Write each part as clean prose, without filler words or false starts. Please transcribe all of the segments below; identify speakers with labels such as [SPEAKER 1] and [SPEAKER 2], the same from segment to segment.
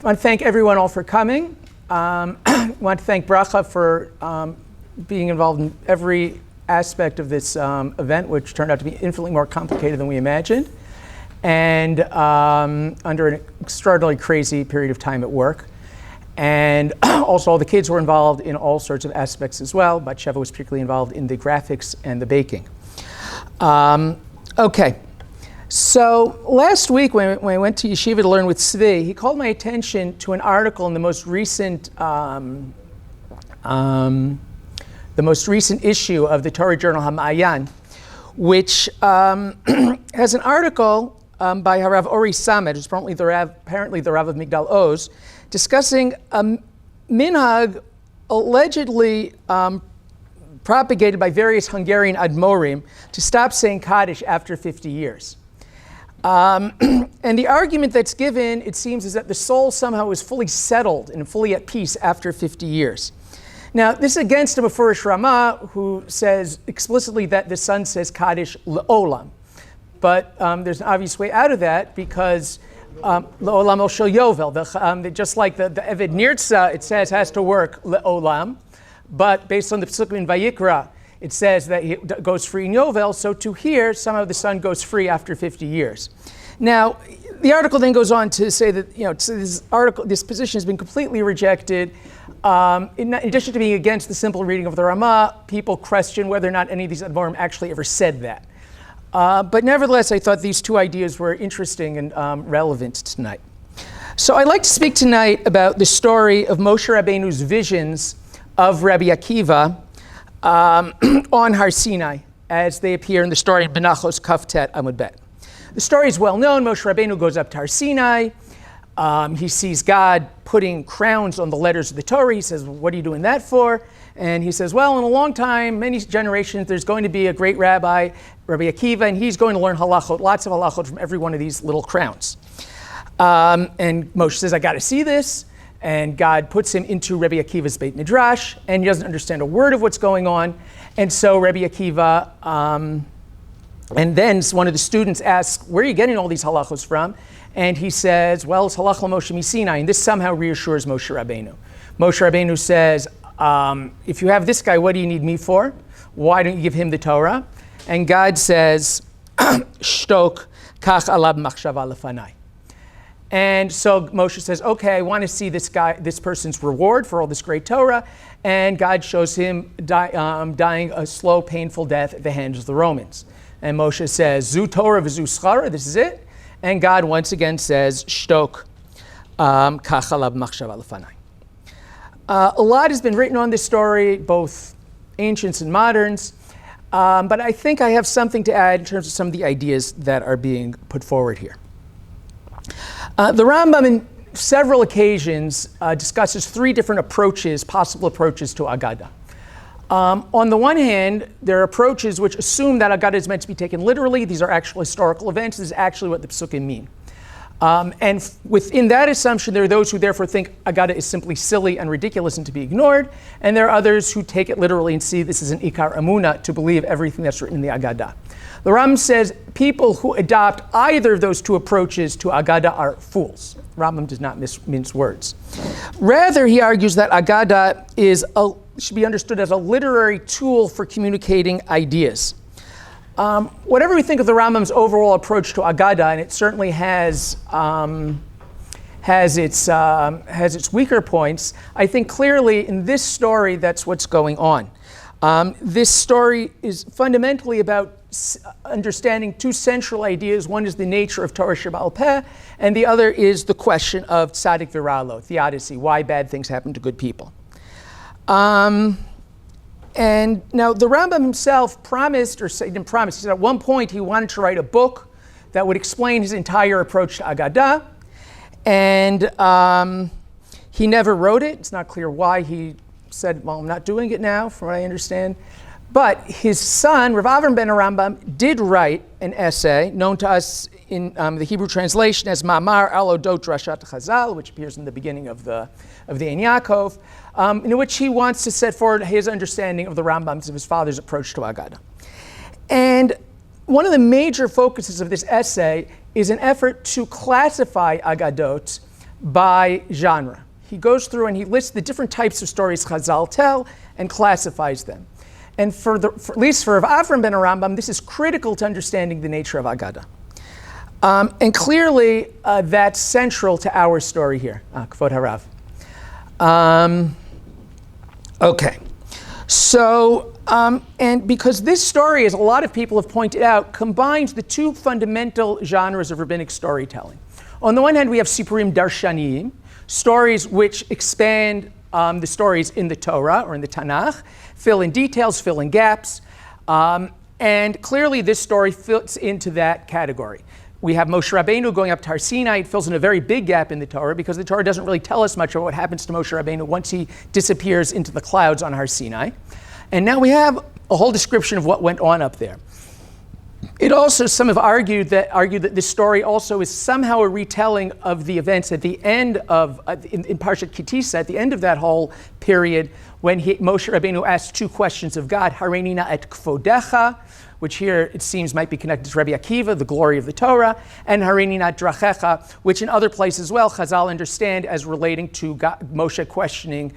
[SPEAKER 1] want to thank everyone all for coming. I want to thank Bracha for being involved in every aspect of this event, which turned out to be infinitely more complicated than we imagined, and under an extraordinarily crazy period of time at work. And also all the kids were involved in all sorts of aspects as well, but Sheva was particularly involved in the graphics and the baking. Okay. So last week when I went to Yeshiva to learn with Tzvi, he called my attention to an article in the most recent issue of the Torah journal Ha'Ma'ayan, which has an article by Harav Ori Samed, who's apparently the Rav of Migdal Oz, discussing a minhag allegedly propagated by various Hungarian Admorim to stop saying Kaddish after 50 years. And the argument that's given, it seems, is that the soul somehow is fully settled and fully at peace after 50 years. Now, this is against a Mefurish Ramah, who says explicitly that the son says Kaddish le'olam. But there's an obvious way out of that, because le'olam el shel Yovel, just like the Eved Nirtza, it says has to work le'olam, but based on the Psukim in Vayikra, it says that he goes free in Yovel, so to here, somehow the son goes free after 50 years. Now, the article then goes on to say that this position has been completely rejected. In addition to being against the simple reading of the Ramah, people question whether or not any of these Admorim actually ever said that. But nevertheless, I thought these two ideas were interesting and relevant tonight. So I'd like to speak tonight about the story of Moshe Rabbeinu's visions of Rabbi Akiva on Har Sinai, as they appear in the story in Menachot Kaftet Amud Bet. The story is well known. Moshe Rabbeinu goes up to Har Sinai. He sees God putting crowns on the letters of the Torah. He says, what are you doing that for? And he says, well, in a long time, many generations, there's going to be a great rabbi, Rabbi Akiva, and he's going to learn halachot, lots of halachot from every one of these little crowns. And Moshe says, I got to see this. And God puts him into Rabbi Akiva's Beit Midrash, and he doesn't understand a word of what's going on. And so Rabbi Akiva, and then one of the students asks, where are you getting all these halachos from? And he says, well, it's halach Moshe Misinai. And this somehow reassures Moshe Rabbeinu. Moshe Rabbeinu says, if you have this guy, what do you need me for? Why don't you give him the Torah? And God says, shtok kach alab machshava lefanai. And so Moshe says, okay, I want to see this person's reward for all this great Torah. And God shows him dying a slow, painful death at the hands of the Romans. And Moshe says, Zu Torah v'zu schara, this is it. And God once again says, shtok kach alab machshava lefanai. A lot has been written on this story, both ancients and moderns. But I think I have something to add in terms of some of the ideas that are being put forward here. The Rambam, in several occasions, discusses three different possible approaches to Agada. On the one hand, there are approaches which assume that Agada is meant to be taken literally. These are actual historical events. This is actually what the Psukim mean. And within that assumption, there are those who therefore think Agada is simply silly and ridiculous and to be ignored. And there are others who take it literally and see this is an Ikar Amuna, to believe everything that's written in the Agada. The Rambam says people who adopt either of those two approaches to Agada are fools. Rambam does not mince words. Rather, he argues that Agada should be understood as a literary tool for communicating ideas. Whatever we think of the Rambam's overall approach to Agada, and it certainly has its weaker points, I think clearly in this story that's what's going on. This story is fundamentally about understanding two central ideas. One is the nature of Torah Sheba'al Peh, and the other is the question of tzaddik v'ra'lo, theodicy, why bad things happen to good people. And now the Rambam himself promised, or he didn't promise, he said at one point he wanted to write a book that would explain his entire approach to Agada, and he never wrote it. It's not clear why. He said, well, I'm not doing it now, from what I understand. But his son, Rav Avram ben Rambam, did write an essay known to us in the Hebrew translation as Ma'amar al Odot Drashat Chazal, which appears in the beginning of the Ein Yaakov, in which he wants to set forward his understanding of the Rambam's, of his father's approach to Agada. And one of the major focuses of this essay is an effort to classify Agadot by genre. He goes through and he lists the different types of stories Chazal tell and classifies them. And at least for Rav Avram ben Rambam, this is critical to understanding the nature of Agada. And clearly, that's central to our story here. Kvod Harav. Okay. So, and because this story, as a lot of people have pointed out, combines the two fundamental genres of rabbinic storytelling. On the one hand, we have Sipurim Darshaniyim, stories which expand the stories in the Torah or in the Tanakh, fill in details, fill in gaps, and clearly this story fits into that category. We have Moshe Rabbeinu going up to Har Sinai. It fills in a very big gap in the Torah because the Torah doesn't really tell us much about what happens to Moshe Rabbeinu once he disappears into the clouds on Har Sinai. And now we have a whole description of what went on up there. It also, some have argued that this story also is somehow a retelling of the events at the end of, in Parshat Kitisa, at the end of that whole period, when Moshe Rabbeinu asked two questions of God, Hareini na et kvodecha, which here it seems might be connected to Rabbi Akiva, the glory of the Torah, and Hareini na drachecha, which in other places as well, Chazal understand as relating to Moshe questioning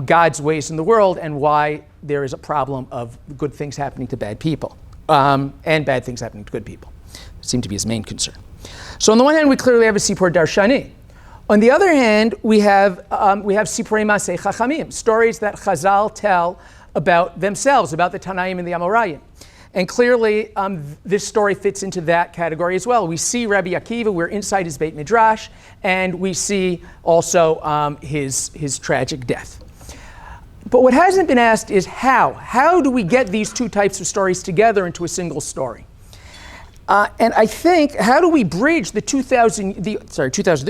[SPEAKER 1] God's ways in the world and why there is a problem of good things happening to bad people. And bad things happening to good people. That seemed to be his main concern. So on the one hand, we clearly have a Sipur Darshani. On the other hand, we have Sipurei Masei Chachamim, stories that Chazal tell about themselves, about the Tanaim and the Amoraim. And clearly, this story fits into that category as well. We see Rabbi Akiva, we're inside his Beit Midrash, and we see also his tragic death. But what hasn't been asked is how. How do we get these two types of stories together into a single story? And I think, how do we bridge the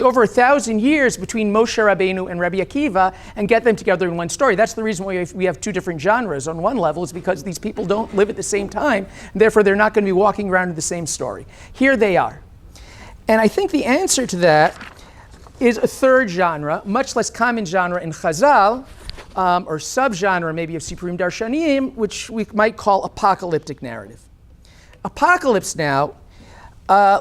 [SPEAKER 1] over 1,000 years between Moshe Rabbeinu and Rabbi Akiva and get them together in one story? That's the reason why we have two different genres. On one level, is because these people don't live at the same time, and therefore they're not going to be walking around in the same story. Here they are. And I think the answer to that is a third genre, much less common genre in Chazal, or subgenre maybe of Sipurim Darshaniyim, which we might call apocalyptic narrative. Apocalypse now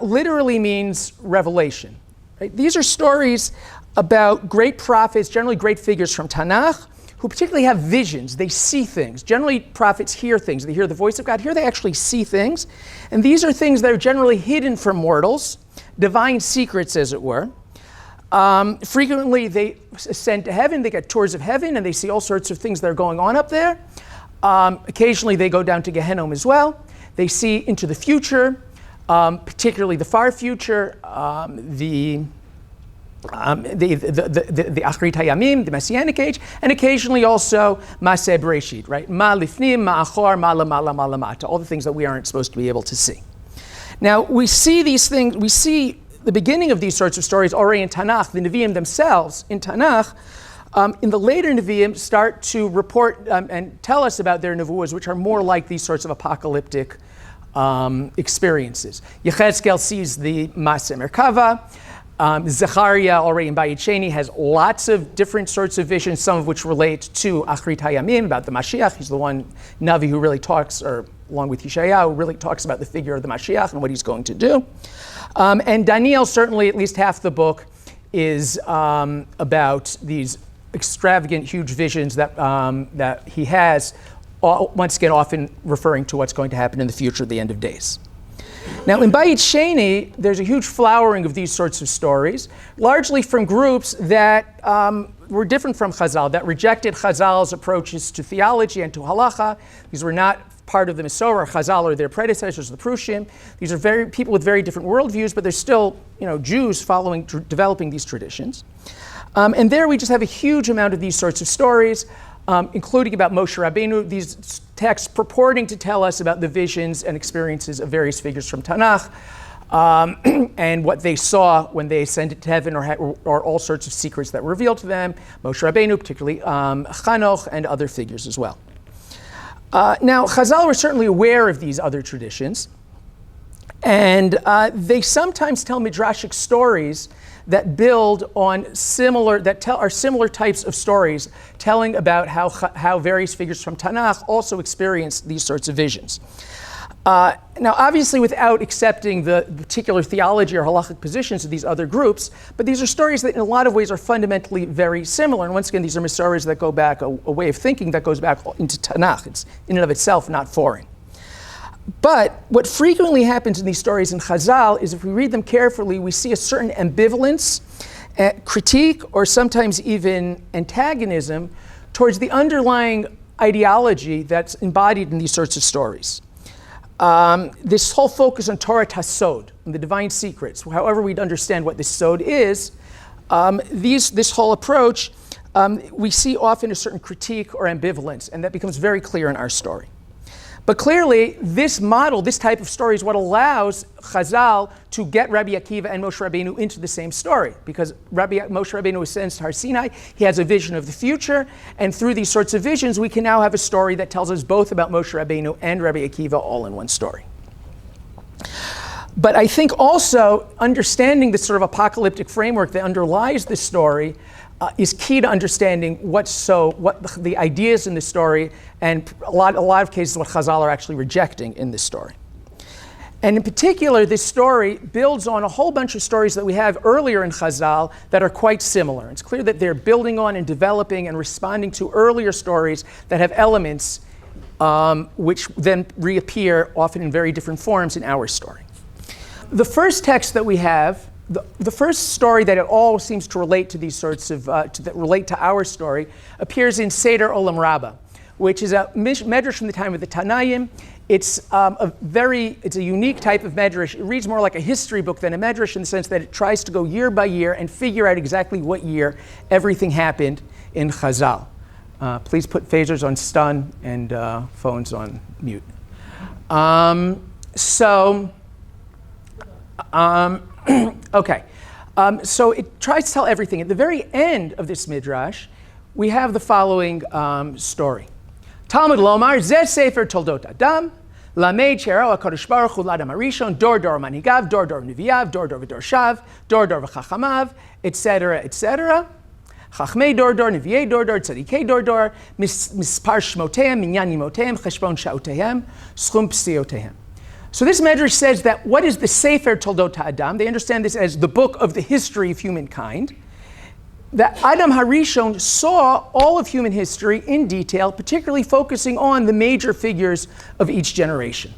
[SPEAKER 1] literally means revelation. Right? These are stories about great prophets, generally great figures from Tanakh, who particularly have visions. They see things. Generally, prophets hear things. They hear the voice of God. Here they actually see things. And these are things that are generally hidden from mortals, divine secrets, as it were. Frequently, they ascend to heaven. They get tours of heaven, and they see all sorts of things that are going on up there. Occasionally, they go down to Gehenna as well. They see into the future, particularly the far future, the Achrit Hayamim, the Messianic age, and occasionally also Maseh Bereshit, right? Ma lifnim, ma achor, ma lamata, all the things that we aren't supposed to be able to see. Now, we see these things, we see the beginning of these sorts of stories already in Tanakh. The Nevi'im themselves in Tanakh, in the later Nevi'im, start to report and tell us about their nevuahs, which are more like these sorts of apocalyptic experiences. Yechezkel sees the Maseh Merkava. Zechariah, already in Bayit Sheni, has lots of different sorts of visions, some of which relate to Achrit Hayamim, about the Mashiach. He's the one Navi who really talks, or along with Yeshayahu, who really talks about the figure of the Mashiach and what he's going to do. And Daniel, certainly at least half the book, is about these extravagant, huge visions that he has, once again, often referring to what's going to happen in the future at the end of days. Now, in Bayit Sheni, there's a huge flowering of these sorts of stories, largely from groups that were different from Chazal, that rejected Chazal's approaches to theology and to halacha. These were not part of the Mesorah, Chazal, or their predecessors, the Prushim. These are people with very different worldviews, but they're still, Jews developing these traditions. And there we just have a huge amount of these sorts of stories, including about Moshe Rabbeinu, these texts purporting to tell us about the visions and experiences of various figures from Tanakh, and what they saw when they ascended to heaven, or all sorts of secrets that were revealed to them. Moshe Rabbeinu, particularly Chanoch, and other figures as well. Now, Chazal were certainly aware of these other traditions, and they sometimes tell midrashic stories that build on are similar types of stories, telling about how various figures from Tanakh also experienced these sorts of visions. Now, obviously, without accepting the particular theology or halachic positions of these other groups, but these are stories that in a lot of ways are fundamentally very similar. And once again, these are Masoras that go back, a way of thinking that goes back into Tanakh. It's in and of itself not foreign. But what frequently happens in these stories in Chazal is if we read them carefully, we see a certain ambivalence, critique, or sometimes even antagonism towards the underlying ideology that's embodied in these sorts of stories. This whole focus on Torah Tasod, on the divine secrets, however we'd understand what this sod is, this whole approach, we see often a certain critique or ambivalence, and that becomes very clear in our story. But clearly, this model, this type of story is what allows Chazal to get Rabbi Akiva and Moshe Rabbeinu into the same story. Because Moshe Rabbeinu ascends to Har Sinai, he has a vision of the future, and through these sorts of visions, we can now have a story that tells us both about Moshe Rabbeinu and Rabbi Akiva all in one story. But I think also understanding this sort of apocalyptic framework that underlies this story is key to understanding what the ideas in this story, and a lot of cases what Chazal are actually rejecting in this story. And in particular, this story builds on a whole bunch of stories that we have earlier in Chazal that are quite similar. It's clear that they're building on and developing and responding to earlier stories that have elements which then reappear often in very different forms in our story. The first text that we have, the first story that at all seems to relate to these sorts of, that relate to our story, appears in Seder Olam Rabbah, which is a medrash from the time of the Tanaim. It's a unique type of medrash. It reads more like a history book than a medrash in the sense that it tries to go year by year and figure out exactly what year everything happened in Chazal. Please put phasers on stun and phones on mute. Okay, so it tries to tell everything. At the very end of this midrash, we have the following story. Talmud Lomar, Zeh Sefer Toldot Adam, Lamed Shero HaKadosh Baruch Hu L'Adam Harishon, Dor Dor Manigav, Dor Dor Neviav, Dor Dor V'Dorshav, Dor Dor V'Chachamav, etc., etc. Chachmei Dor Dor, Neviei Dor Dor, Tzadikei Dor Dor, Mispar Shmotehem, Minyan Yimotehem, Cheshbon Sha'otehem, Schum Psiotehem. So this medrash says that what is the Sefer Toldot Adam? They understand this as the book of the history of humankind. That Adam Harishon saw all of human history in detail, particularly focusing on the major figures of each generation.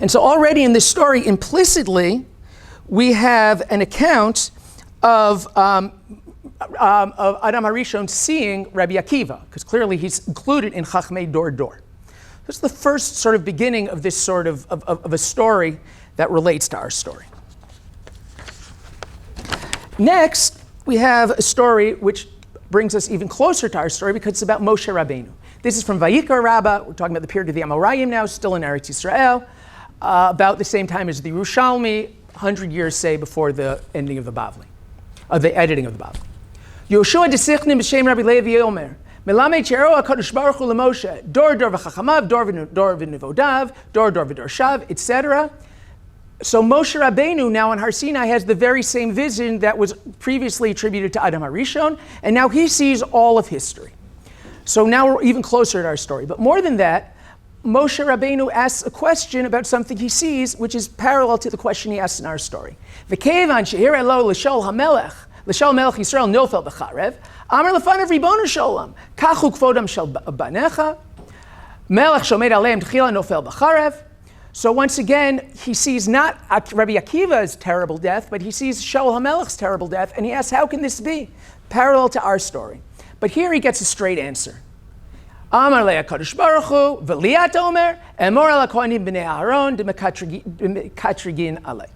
[SPEAKER 1] And so already in this story, implicitly, we have an account of Adam Harishon seeing Rabbi Akiva, because clearly he's included in Chachmei Dor Dor. This is the first sort of beginning of this sort of a story that relates to our story. Next, we have a story which brings us even closer to our story because it's about Moshe Rabbeinu. This is from Vayikra Rabbah. We're talking about the period of the Amoraim now, still in Eretz Yisrael, about the same time as the Yerushalmi, 100 years, say, before the ending of the Bavli, the editing of the Bavli. Yoshua desichnim b'shem Rabbi Levi Omer. Melamed Shero HaKadosh Baruch Hu L'Moshe, Dor Dor V'Chachamav, Dor V'Nevodav, Dor Dor V'Dorshav, etc. So Moshe Rabbeinu now on Har Sinai has the very same vision that was previously attributed to Adam Harishon, and now he sees all of history. So now we're even closer to our story. But more than that, Moshe Rabbeinu asks a question about something he sees, which is parallel to the question he asks in our story. V'kevan she'ir elo l'shol hamelech, l'shol melech Yisrael nofel b'charev, Amar lefanav Ribonu Sholem, kachu kvodam shel banecha, melech shomed aleim tchila nofel b'charev. So once again, he sees not Rabbi Akiva's terrible death, but he sees Shaul HaMelech's terrible death, and he asks, how can this be? Parallel to our story. But here he gets a straight answer. Amar le HaKadosh Baruch Hu, v'liat omer, emor al HaKohanim b'nei Aharon, d'mekatrigin alei.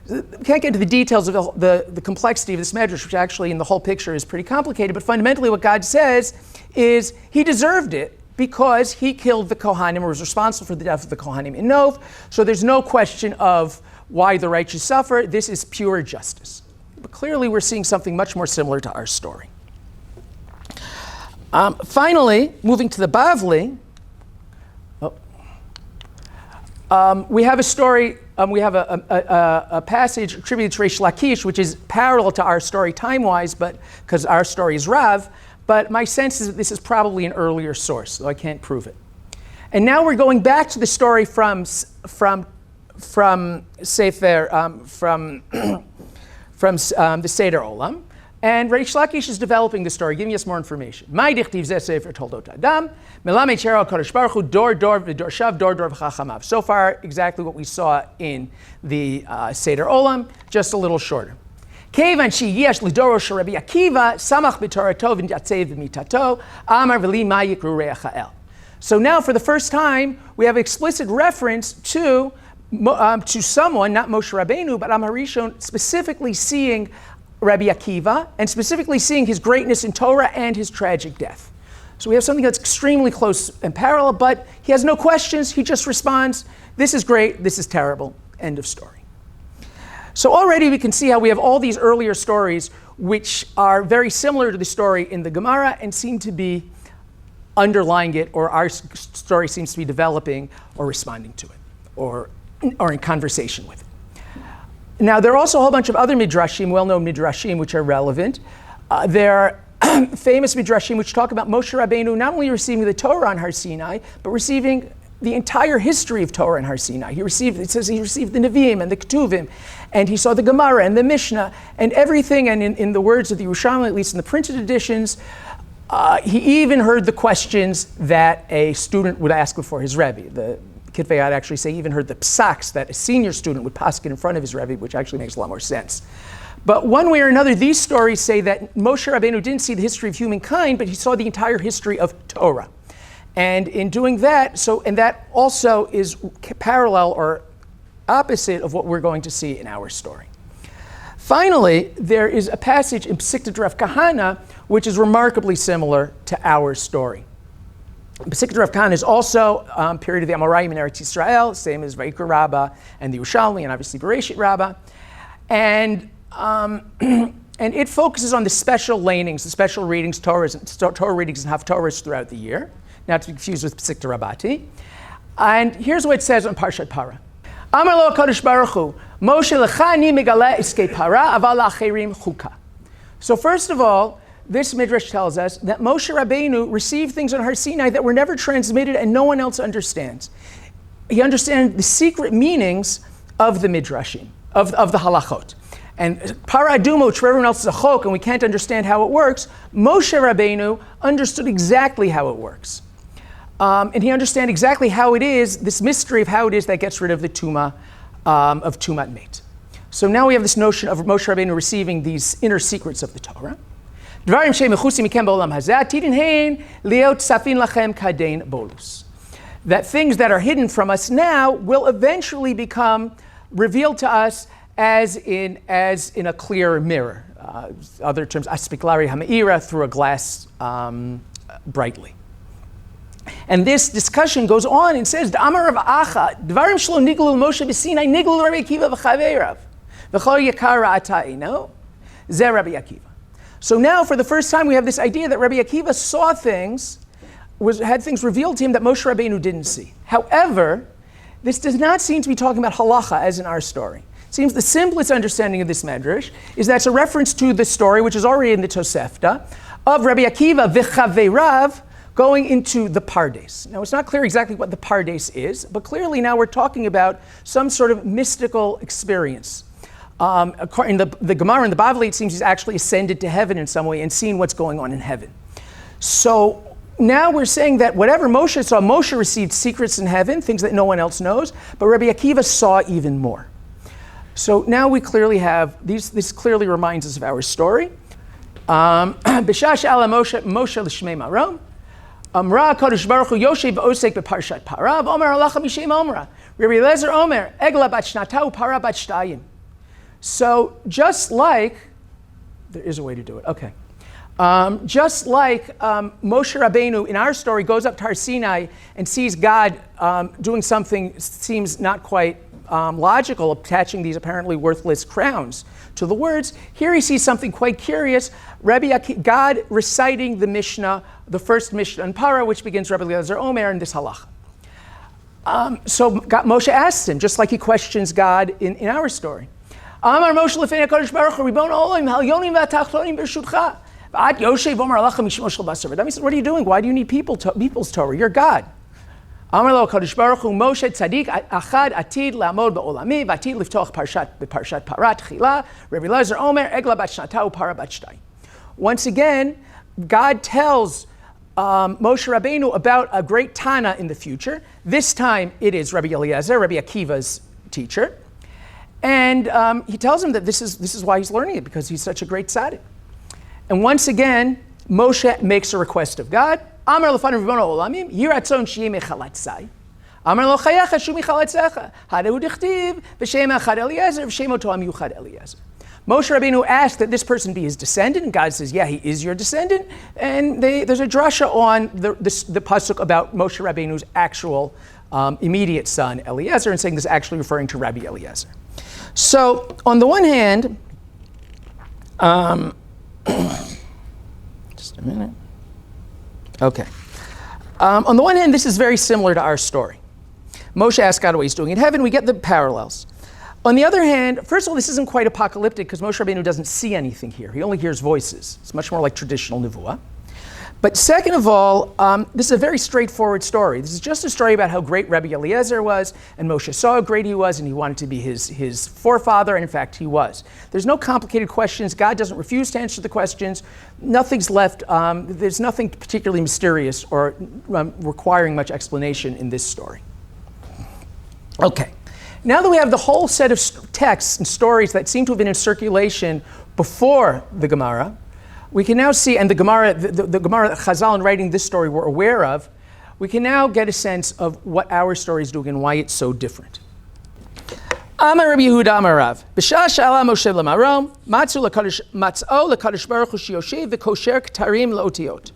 [SPEAKER 1] We can't get into the details of the complexity of this medrash, which actually in the whole picture is pretty complicated, but fundamentally what God says is he deserved it because he killed the Kohanim, or was responsible for the death of the Kohanim in Nov. So there's no question of why the righteous suffer. This is pure justice. But clearly we're seeing something much more similar to our story. Finally, moving to the Bavli, we have a story, we have a passage attributed to Reish Lakish, which is parallel to our story time-wise, but because our story is Rav, but my sense is that this is probably an earlier source, though I can't prove it. And now we're going back to the story from Sefer, from the Seder Olam. And Reish Lakish is developing the story, giving us more information. My dichtiv zeh sefer toldot adam, melamed shero kodesh baruch hu dor dor v'dorshav dor dor v'chachamav. So far, exactly what we saw in the Seder Olam, just a little shorter. Kevan sheyesh lidoro shel Rabbi Akiva samach b'torato v'yatzev v'mitato amar v'li ma yikru reach ha'el. So now, for the first time, we have explicit reference to someone, not Moshe Rabbeinu, but Am HaRishon, specifically seeing Rabbi Akiva, and specifically seeing his greatness in Torah and his tragic death. So we have something that's extremely close and parallel, but he has no questions, he just responds, this is great, this is terrible, end of story. So already we can see how we have all these earlier stories which are very similar to the story in the Gemara and seem to be underlying it, or our story seems to be developing or responding to it, or in conversation with it. Now, there are also a whole bunch of other midrashim, well-known midrashim, which are relevant. There are famous midrashim which talk about Moshe Rabbeinu not only receiving the Torah on Har Sinai, but receiving the entire history of Torah on Har Sinai. It says he received the Nevi'im and the Ketuvim, and he saw the Gemara and the Mishnah and everything. And in the words of the Yerushalmi, at least in the printed editions, he even heard the questions that a student would ask before his Rebbe. The Kitvei Yad actually say he even heard the psaks that a senior student would paskin in front of his Rebbe, which actually makes a lot more sense. But one way or another, these stories say that Moshe Rabbeinu didn't see the history of humankind, but he saw the entire history of Torah. And in doing that, and that also is parallel or opposite of what we're going to see in our story. Finally, there is a passage in Pesikta Rav Kahana, which is remarkably similar to our story. Pesikta Rav Kahana is also period of the Amoraim in Eretz Yisrael, same as Vayikra Rabbah and the Yerushalmi, and obviously Bereshit Rabbah. And it focuses on the special lanings, the special readings, Torah readings and Haftorahs throughout the year, not to be confused with Pesikta Rabbati. And here's what it says on Parshat Parah. Amar lo HaKadosh Baruch Hu, Moshe lecha ani megala iskei para, aval la'acherim chuka. So first of all, this midrash tells us that Moshe Rabbeinu received things on Har Sinai that were never transmitted and no one else understands. He understands the secret meanings of the midrashim, of the halachot. And para aduma, which for everyone else is a chok, and we can't understand how it works, Moshe Rabbeinu understood exactly how it works. And he understands exactly how it is, this mystery of how it is that gets rid of the tuma, of tumat meit. So now we have this notion of Moshe Rabbeinu receiving these inner secrets of the Torah. That things that are hidden from us now will eventually become revealed to us as in a clear mirror. Other terms, aspiklari ha'meira, through a glass brightly. And this discussion goes on and says, Amar Rav Acha, Dvarim shlo niglu Moshe b'Sinai niglu Rabbi Akiva v'chaveirav v'chol yakar ra'ata'ino zeh Rabbi Akiva. So now, for the first time, we have this idea that Rabbi Akiva saw things, had things revealed to him that Moshe Rabbeinu didn't see. However, this does not seem to be talking about halacha as in our story. It seems the simplest understanding of this medrash is that it's a reference to the story, which is already in the Tosefta, of Rabbi Akiva v'chaveirav going into the Pardes. Now, it's not clear exactly what the Pardes is, but clearly now we're talking about some sort of mystical experience. In the Gemara and the Bavli, it seems he's actually ascended to heaven in some way and seen what's going on in heaven. So now we're saying that whatever Moshe saw, Moshe received secrets in heaven, things that no one else knows, but Rabbi Akiva saw even more. So now we clearly have, this clearly reminds us of our story. B'shash ala Moshe l'shmei marom, Amra HaKadosh Baruch Hu Yoshev v'osek b'parshat Parah, v'omer halacha mishem omra, Rabbi Eliezer Omer, Egla bat shnata u'Parah bat shtayim. So just like, there is a way to do it, okay. Just like Moshe Rabbeinu in our story goes up to Har Sinai and sees God doing something seems not quite logical, attaching these apparently worthless crowns to the words, here he sees something quite curious, God reciting the Mishnah, the first Mishnah in Parah, which begins Rabbi Eliezer Omer in this halacha. So Moshe asks him, just like he questions God in our story. Amar Moshe lefnei HaKadosh Baruch Hu, Ribon Olam, Halyonim v'atachlonim b'rshutcha. V'at Yoshev Omer Halacha Mishmosh L'Basar. That means, what are you doing? Why do you need people's Torah? You're God. אמר לו הקדוש ברוך הוא, משה צדיק אחד עתיד לעמוד בעולמי, ועתיד לפתוח בפרשת פרה תחילה, רבי אלעזר אומר, עגלה בת שנתה ופרה בת שתיים. Once again, God tells Moshe Rabbeinu about a great Tana in the future. This time it is Rabbi Eliezer, Rabbi Akiva's teacher. And he tells him that this is why he's learning it, because he's such a great tzaddik. And once again, Moshe makes a request of God. Amar lefanav ribono olamim, yeh ratzon sheyeh mechalatzai. Amar lo chayecha shu mechalatzecha. Hadehu dichtiv, v'shem echad Eliezer, v'shem oto amiyuchad Eliezer. Moshe Rabbeinu asked that this person be his descendant, and God says, yeah, he is your descendant. And there's a drasha on the pasuk about Moshe Rabbeinu's actual immediate son, Eliezer, and saying this is actually referring to Rabbi Eliezer. So, on the one hand, just a minute. Okay. On the one hand, this is very similar to our story. Moshe asked God what he's doing in heaven. We get the parallels. On the other hand, first of all, this isn't quite apocalyptic because Moshe Rabbeinu doesn't see anything here. He only hears voices. It's much more like traditional nevuah. But second of all, this is a very straightforward story. This is just a story about how great Rabbi Eliezer was, and Moshe saw how great he was, and he wanted to be his forefather, and in fact, he was. There's no complicated questions. God doesn't refuse to answer the questions. Nothing's left. There's nothing particularly mysterious or requiring much explanation in this story. Okay. Now that we have the whole set of texts and stories that seem to have been in circulation before the Gemara, we can now see, and the Gemara that Chazal in writing this story were aware of, we can now get a sense of what our story is doing and why it's so different. Amar Rabbi Yehuda Amar Rav, B'shah sha'ala Moshe l'marom, matz'o l'kadosh baruch hu sheyoshev v'kosher ktarim l'otiyot.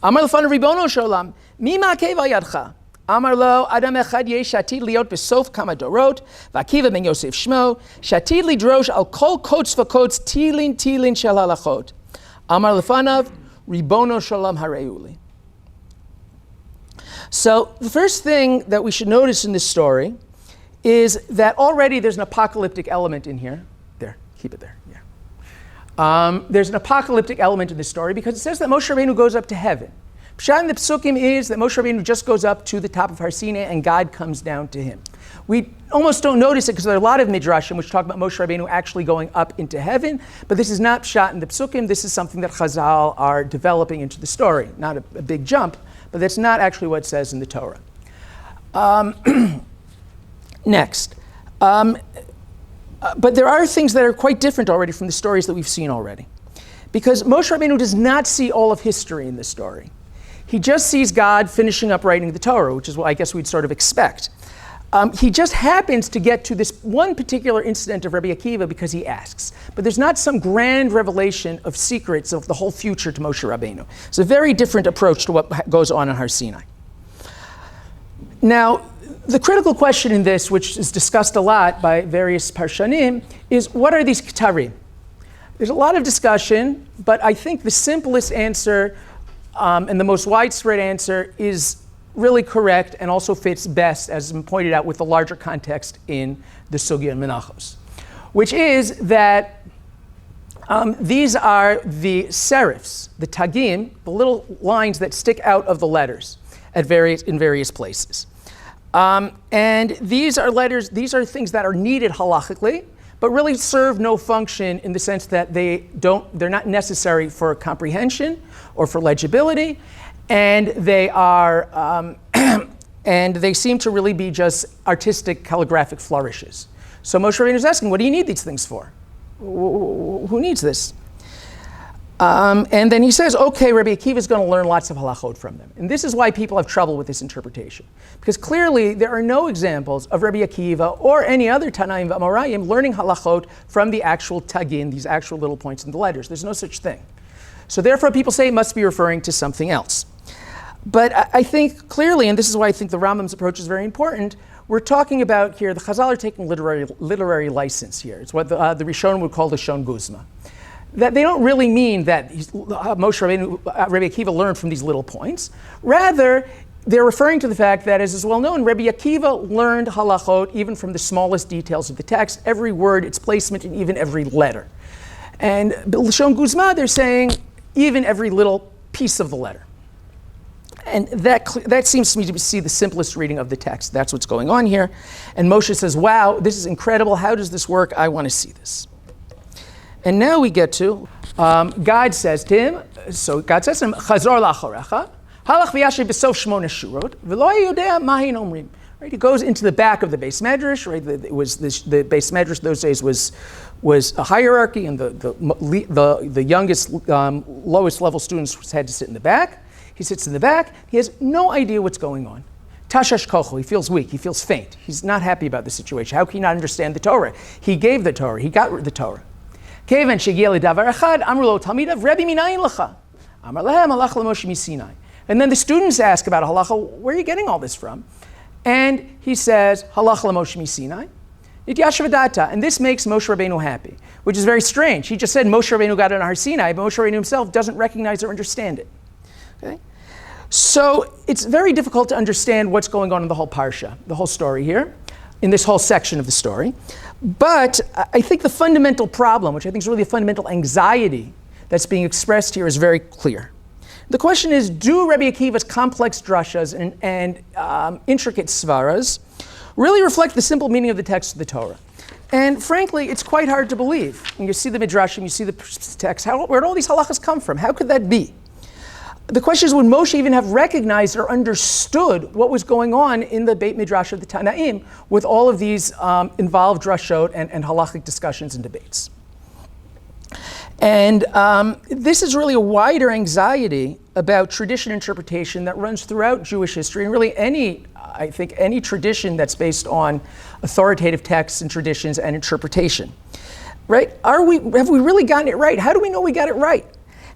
[SPEAKER 1] Amar l'fanav ribono sh'olam, mi ma'akev al yadcha? Amar lo, Adam echad yesh shatid liot besof kama dorot, v'Akiva ben Yosef shmo, shatid lidrosh al kol kots v'kots tilin shel halachot. Amar lefanav, ribono shalom hareuli. So the first thing that we should notice in this story is that already there's an apocalyptic element in here. There, keep it there, yeah. There's an apocalyptic element in this story because it says that Moshe Rabbeinu goes up to heaven. Pshat in the Psukim is that Moshe Rabbeinu just goes up to the top of Har Sinai and God comes down to him. We almost don't notice it because there are a lot of midrashim which talk about Moshe Rabbeinu actually going up into heaven, but this is not Pshat in the Psukim. This is something that Chazal are developing into the story. Not a big jump, but that's not actually what it says in the Torah. Next. But there are things that are quite different already from the stories that we've seen already. Because Moshe Rabbeinu does not see all of history in this story. He just sees God finishing up writing the Torah, which is what I guess we'd sort of expect. He just happens to get to this one particular incident of Rabbi Akiva because he asks. But there's not some grand revelation of secrets of the whole future to Moshe Rabbeinu. It's a very different approach to what goes on in Har Sinai. Now, the critical question in this, which is discussed a lot by various parshanim, is what are these ktarim? There's a lot of discussion, but I think the simplest answer and the most widespread answer is really correct and also fits best, as has been pointed out, with the larger context in the Sugya and Menachos, which is that these are the serifs, the tagim, the little lines that stick out of the letters in various places. And these are letters, these are things that are needed halachically, but really serve no function in the sense that they're not necessary for comprehension or for legibility, and they are, and they seem to really be just artistic calligraphic flourishes. So Moshe Rabbeinu is asking, what do you need these things for? Who needs this? And then he says, okay, Rabbi Akiva is going to learn lots of halachot from them. And this is why people have trouble with this interpretation. Because clearly there are no examples of Rabbi Akiva or any other Tanaim v'Amarayim learning halachot from the actual tagin, these actual little points in the letters. There's no such thing. So therefore people say it must be referring to something else. But I think clearly, and this is why I think the Rambam's approach is very important, we're talking about here, the Chazal are taking literary license here. It's what the Rishonim would call the Shon Guzma. That they don't really mean that Moshe Rabbeinu, Rabbi Akiva learned from these little points. Rather, they're referring to the fact that, as is well known, Rabbi Akiva learned halachot even from the smallest details of the text, every word, its placement, and even every letter. And Shon Guzma, they're saying even every little piece of the letter. And that seems to me to see the simplest reading of the text. That's what's going on here. And Moshe says, wow, this is incredible. How does this work? I want to see this. And now we get to, God says to him, so God says to him, Chazor lachorecha, halach v'yashiv b'sof shmona shurot, v'lo yodea mahin omrim. Right, he goes into the back of the Beis Medrash. Right, the Beis Medrash those days was a hierarchy, and the youngest, lowest level students had to sit in the back. He sits in the back. He has no idea what's going on. Tashash kocho. He feels weak. He feels faint. He's not happy about the situation. How can he not understand the Torah? He gave the Torah. He got the Torah. Kevan shegiel davar echad amru lo talmidav Rebbe minayin lecha amar lehem halach leMoshe miSinai. And then the students ask about halacha. Where are you getting all this from? And he says, halach leMoshe miSinai, it yashav data. And this makes Moshe Rabbeinu happy, which is very strange. He just said Moshe Rabbeinu got it on Har Sinai, but Moshe Rabbeinu himself doesn't recognize or understand it. Okay? So it's very difficult to understand what's going on in the whole parsha, the whole story here, in this whole section of the story. But I think the fundamental problem, which I think is really a fundamental anxiety that's being expressed here, is very clear. The question is, do Rabbi Akiva's complex drashas and intricate svaras really reflect the simple meaning of the text of the Torah? And frankly, it's quite hard to believe. When you see the midrashim, you see the text, where did all these halachas come from? How could that be? The question is, would Moshe even have recognized or understood what was going on in the Beit Midrash of the Tanaim with all of these involved drashot and halachic discussions and debates? And this is really a wider anxiety about tradition interpretation that runs throughout Jewish history, and really I think any tradition that's based on authoritative texts and traditions and interpretation. Right? Have we really gotten it right? How do we know we got it right?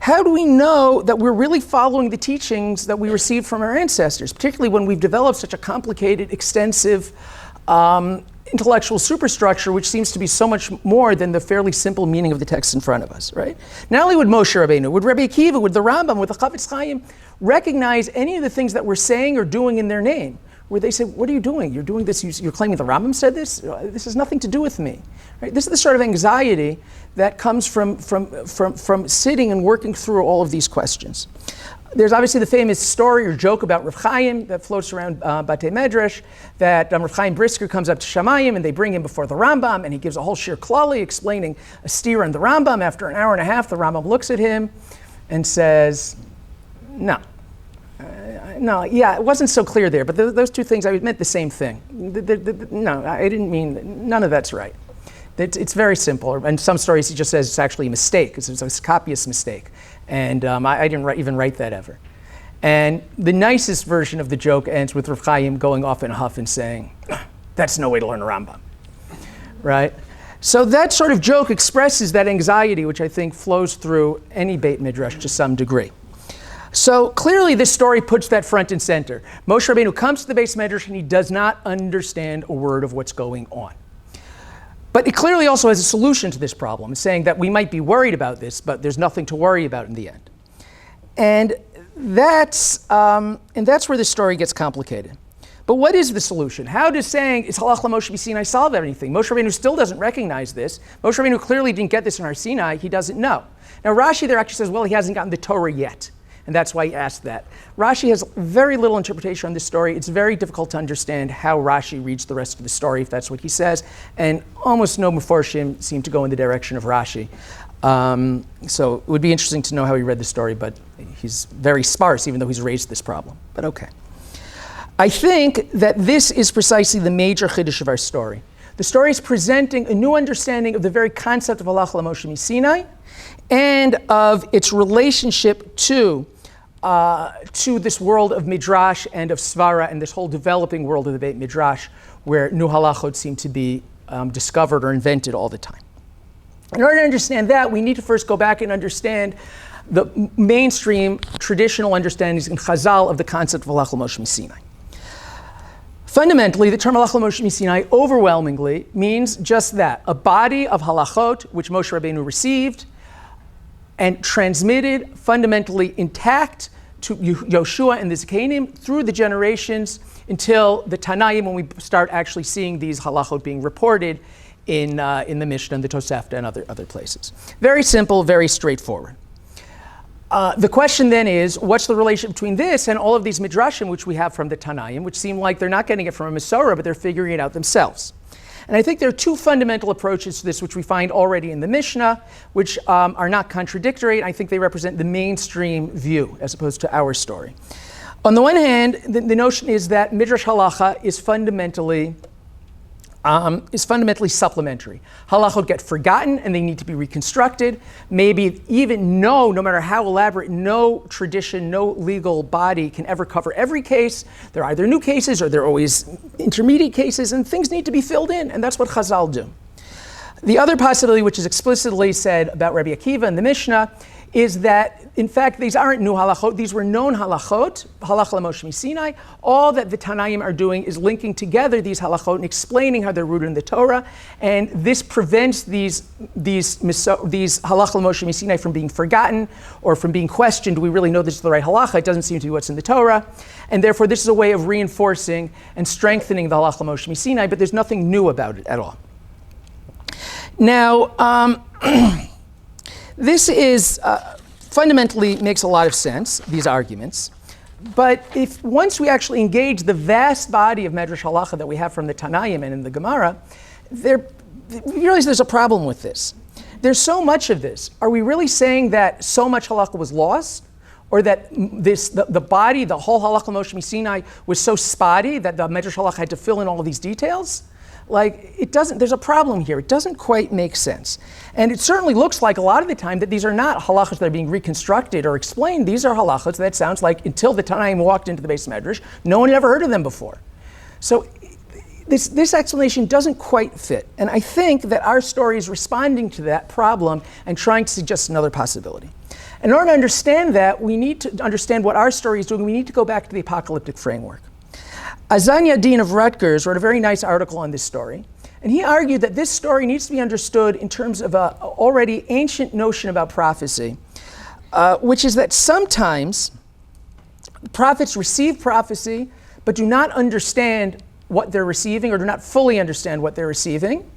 [SPEAKER 1] How do we know that we're really following the teachings that we received from our ancestors, particularly when we've developed such a complicated, extensive, intellectual superstructure, which seems to be so much more than the fairly simple meaning of the text in front of us, right? Not only would Moshe Rabbeinu, would Rabbi Akiva, would the Rambam, would the Chavetz Chaim recognize any of the things that we're saying or doing in their name, where they say, what are you doing? You're doing this, you're claiming the Rambam said this? This has nothing to do with me, right? This is the sort of anxiety that comes from sitting and working through all of these questions. There's obviously the famous story or joke about Rav Chaim that floats around Batei Medrash, that Rav Chaim Brisker comes up to Shamayim and they bring him before the Rambam, and he gives a whole shir klali explaining a steer and the Rambam. After an hour and a half, the Rambam looks at him and says, no, it wasn't so clear there, but those two things, I meant the same thing. No, I didn't mean, none of that's right. It's very simple. And some stories he just says it's actually a mistake. It's a copyist mistake. And I didn't even write that ever. And the nicest version of the joke ends with Rav Chaim going off in a huff and saying, that's no way to learn a Rambam, right? So that sort of joke expresses that anxiety, which I think flows through any Beit Midrash to some degree. So clearly this story puts that front and center. Moshe Rabbeinu comes to the Beis Medrash and he does not understand a word of what's going on. But it clearly also has a solution to this problem, saying that we might be worried about this, but there's nothing to worry about in the end. And that's where the story gets complicated. But what is the solution? How does saying, it's halach LaMoshe miSinai solve everything? Moshe Rabbeinu still doesn't recognize this. Moshe Rabbeinu clearly didn't get this in Har Sinai. He doesn't know. Now Rashi there actually says, well, he hasn't gotten the Torah yet. And that's why he asked that. Rashi has very little interpretation on this story. It's very difficult to understand how Rashi reads the rest of the story, if that's what he says. And almost no Meforshim seem to go in the direction of Rashi. So it would be interesting to know how he read the story, but he's very sparse, even though he's raised this problem. But okay. I think that this is precisely the major chiddush of our story. The story is presenting a new understanding of the very concept of halach LaMoshe miSinai and of its relationship to this world of Midrash and of Svara and this whole developing world of the Beit Midrash where new halachot seem to be discovered or invented all the time. In order to understand that, we need to first go back and understand the mainstream traditional understandings in Chazal of the concept of halach LaMoshe miSinai. Fundamentally, the term halach LaMoshe miSinai overwhelmingly means just that, a body of halachot which Moshe Rabbeinu received and transmitted fundamentally intact to Yoshua and the Zikanim through the generations until the Tanaim, when we start actually seeing these halachot being reported in the Mishnah and the Tosefta and other places. Very simple, very straightforward. The question then is, what's the relation between this and all of these midrashim which we have from the Tanaim, which seem like they're not getting it from a Masorah, but they're figuring it out themselves? And I think there are two fundamental approaches to this, which we find already in the Mishnah, which are not contradictory, and I think they represent the mainstream view as opposed to our story. On the one hand, the notion is that Midrash Halacha is fundamentally supplementary. Halachot get forgotten and they need to be reconstructed. Maybe even no matter how elaborate, no tradition, no legal body can ever cover every case. There are either new cases or there are always intermediate cases, and things need to be filled in, and that's what Chazal do. The other possibility, which is explicitly said about Rabbi Akiva in the Mishnah, is that, in fact, these aren't new halachot. These were known halachot, halacha l'Moshe Sinai. All that the Tanaim are doing is linking together these halachot and explaining how they're rooted in the Torah. And this prevents these halacha l'Moshe Sinai from being forgotten or from being questioned. Do we really know this is the right halacha? It doesn't seem to be what's in the Torah. And therefore, this is a way of reinforcing and strengthening the halacha l'Moshe Sinai, but there's nothing new about it at all. Now, this is fundamentally makes a lot of sense, these arguments. But if once we actually engage the vast body of Medrash Halacha that we have from the Tanaim and in the Gemara, we realize there's a problem with this. There's so much of this. Are we really saying that so much Halacha was lost? Or that the body, the whole Halacha Moshe Sinai was so spotty that the Medrash Halacha had to fill in all of these details? Like, it doesn't, there's a problem here. It doesn't quite make sense. And it certainly looks like a lot of the time that these are not halachas that are being reconstructed or explained. These are halachas that sounds like until the Tanaim walked into the Beis Medrash, no one had ever heard of them before. So this explanation doesn't quite fit. And I think that our story is responding to that problem and trying to suggest another possibility. In order to understand that, we need to understand what our story is doing. We need to go back to the apocalyptic framework. Azania Dean of Rutgers wrote a very nice article on this story, and he argued that this story needs to be understood in terms of an already ancient notion about prophecy, which is that sometimes prophets receive prophecy but do not understand what they're receiving or do not fully understand what they're receiving,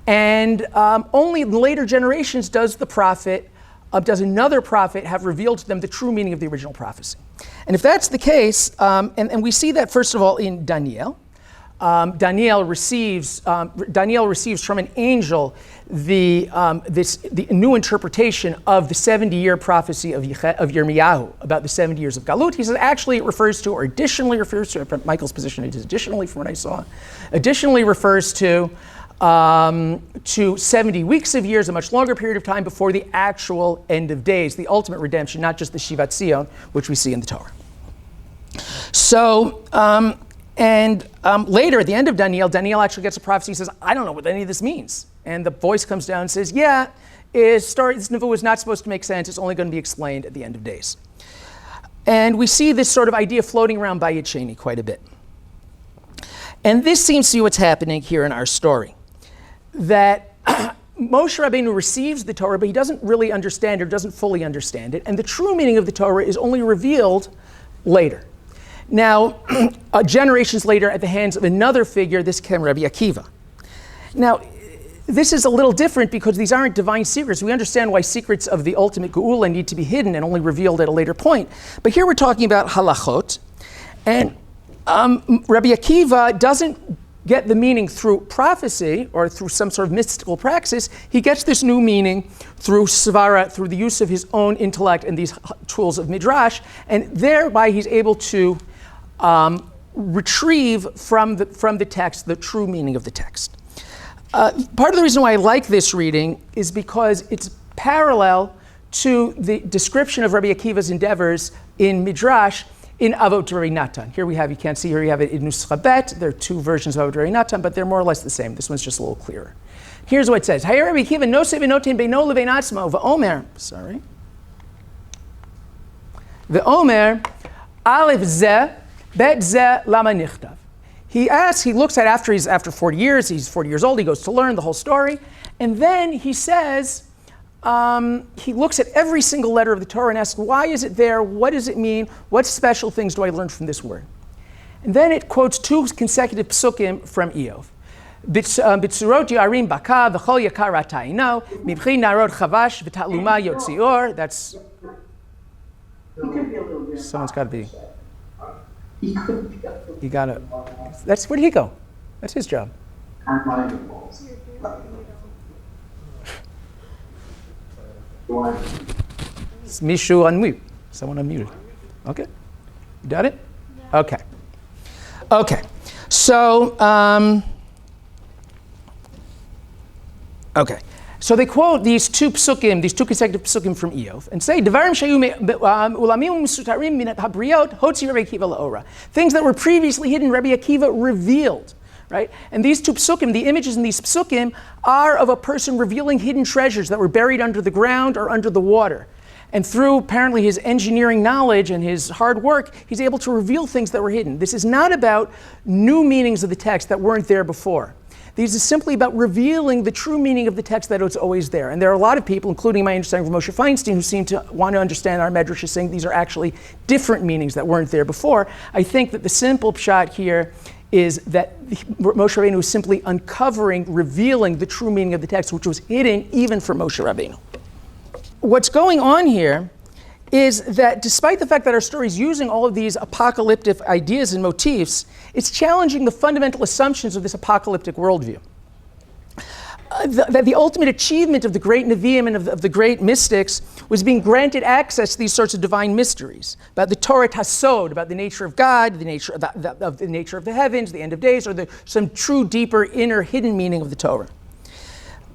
[SPEAKER 1] and only in later generations does another prophet have revealed to them the true meaning of the original prophecy. And if that's the case, and we see that first of all in Daniel. Daniel receives from an angel the new interpretation of the 70-year prophecy of Yirmiyahu about the 70 years of Galut. He says actually it refers to, or additionally refers to, Michael's position it is additionally from what I saw, additionally refers to 70 weeks of years, a much longer period of time before the actual end of days, the ultimate redemption, not just the Shivat Zion, which we see in the Torah. So, later at the end of Daniel actually gets a prophecy. He says, I don't know what any of this means. And the voice comes down and says, this Nevuah was not supposed to make sense. It's only going to be explained at the end of days. And we see this sort of idea floating around by Yecheni quite a bit. And this seems to be what's happening here in our story. That Moshe Rabbeinu receives the Torah, but he doesn't really understand it, or doesn't fully understand it. And the true meaning of the Torah is only revealed later. Now, generations later, at the hands of another figure, this came Rabbi Akiva. Now, this is a little different because these aren't divine secrets. We understand why secrets of the ultimate Geula need to be hidden and only revealed at a later point. But here we're talking about halachot. And Rabbi Akiva doesn't get the meaning through prophecy or through some sort of mystical praxis. He gets this new meaning through svara, through the use of his own intellect and these tools of midrash, and thereby he's able to retrieve from the text the true meaning of the text. Part of the reason why I like this reading is because it's parallel to the description of Rabbi Akiva's endeavors in midrash in Avot Rabbi Natan. Here we have, you can't see here, you have it in Nuscha Bet. There are two versions of Avot Rabbi Natan, but they're more or less the same. This one's just a little clearer. Here's what it says. Hey Rabbi Akiva, no se v'notin beino levein atzmo, v'omer, v'omer, aleph zeh, bet zeh, lama nichtav. He looks at after 40 years, he's 40 years old, he goes to learn the whole story, and then he says, he looks at every single letter of the Torah and asks, why is it there? What does it mean? What special things do I learn from this word? And then it quotes two consecutive psukim from Eov. Bitzurot yarim baka v'chol yakar atayino mibchi narod chavash v'taluma yotzior. That's Someone's got to be.
[SPEAKER 2] He couldn't be up to
[SPEAKER 1] You got to. Where did he go? That's his job. It's Mishu unmute. Someone unmuted. Okay. You got it? Yeah. Okay. Okay. So, okay. So they quote these two psukim, these two consecutive psukim from Eov, and say, "Devarim shayu ulamim musutarim minat habriot hotzi Rabbi Akiva laora." Things that were previously hidden, Rabbi Akiva revealed. Right? And these two psukim, the images in these psukim, are of a person revealing hidden treasures that were buried under the ground or under the water. And through apparently his engineering knowledge and his hard work, he's able to reveal things that were hidden. This is not about new meanings of the text that weren't there before. These is simply about revealing the true meaning of the text that was always there. And there are a lot of people, including my understanding from Moshe Feinstein, who seem to want to understand our medrash as saying these are actually different meanings that weren't there before. I think that the simple pshat here is that Moshe Rabbeinu was simply uncovering, revealing the true meaning of the text, which was hidden even for Moshe Rabbeinu. What's going on here is that despite the fact that our story is using all of these apocalyptic ideas and motifs, it's challenging the fundamental assumptions of this apocalyptic worldview. That the ultimate achievement of the great Nevi'im and of the great mystics was being granted access to these sorts of divine mysteries, about the Torah Tasod, about the nature of God, the nature of the nature of the heavens, the end of days, or some true, deeper, inner, hidden meaning of the Torah.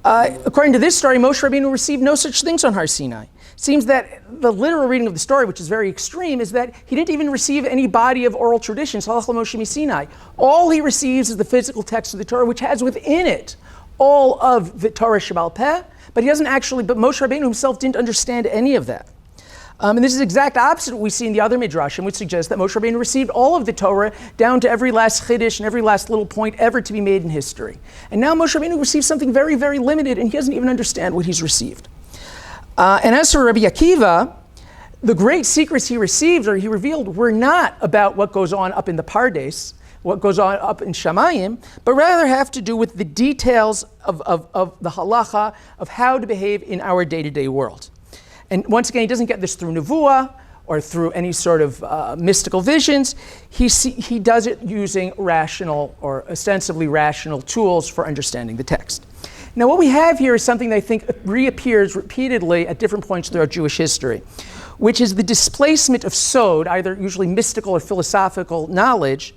[SPEAKER 1] According to this story, Moshe Rabbeinu received no such things on Har Sinai. It seems that the literal reading of the story, which is very extreme, is that he didn't even receive any body of oral tradition, Salach Moshe Sinai. All he receives is the physical text of the Torah, which has within it all of the Torah Shebal Peh, but Moshe Rabbeinu himself didn't understand any of that. And this is the exact opposite of what we see in the other midrashim, which suggests that Moshe Rabbeinu received all of the Torah down to every last chiddush and every last little point ever to be made in history. And now Moshe Rabbeinu receives something very, very limited, and he doesn't even understand what he's received. And as for Rabbi Akiva, the great secrets he received or he revealed were not about what goes on up in the Pardes, what goes on up in Shamayim, but rather have to do with the details of the halacha of how to behave in our day-to-day world. And once again, he doesn't get this through nevuah or through any sort of mystical visions. He does it using rational or ostensibly rational tools for understanding the text. Now, what we have here is something that I think reappears repeatedly at different points throughout Jewish history, which is the displacement of sod, either usually mystical or philosophical knowledge,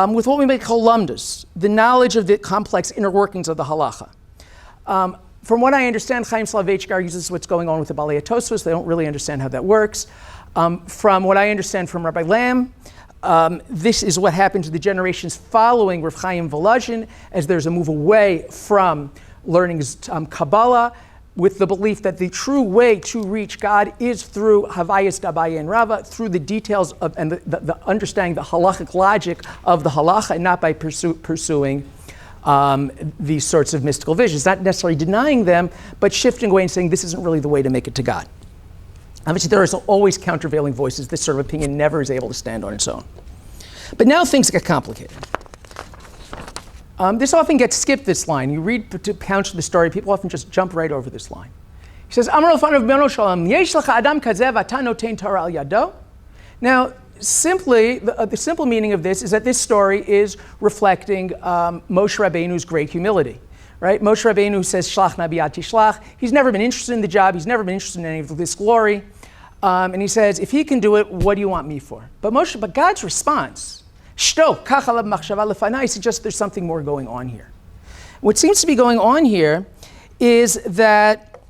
[SPEAKER 1] with what we might call lumdus, the knowledge of the complex inner workings of the halacha. From what I understand, Chaim Soloveitchik argues this is what's going on with the Balei Tosfos. They don't really understand how that works. From what I understand from Rabbi Lamb, this is what happened to the generations following Rav Chaim Volozhin, as there's a move away from learning Kabbalah, with the belief that the true way to reach God is through Havayas Dabaye and Rava, through the details of and the understanding the halachic logic of the halacha, and not by pursuing these sorts of mystical visions. Not necessarily denying them, but shifting away and saying this isn't really the way to make it to God. Obviously, there are always countervailing voices. This sort of opinion never is able to stand on its own. But now things get complicated. This often gets skipped, this line. You read to counsel the story, people often just jump right over this line. He says, Amar l'fanav b'no shalom, yesh lecha adam kazeh v'ata notein Torah al yado. Now, simply, the simple meaning of this is that this story is reflecting Moshe Rabbeinu's great humility. Right? Moshe Rabbeinu says, Shlach na b'yad tishlach. He's never been interested in the job. He's never been interested in any of this glory. And he says, if he can do it, what do you want me for? But God's response, Shto, kach alav machshava lefanai, suggests there's something more going on here. What seems to be going on here is that,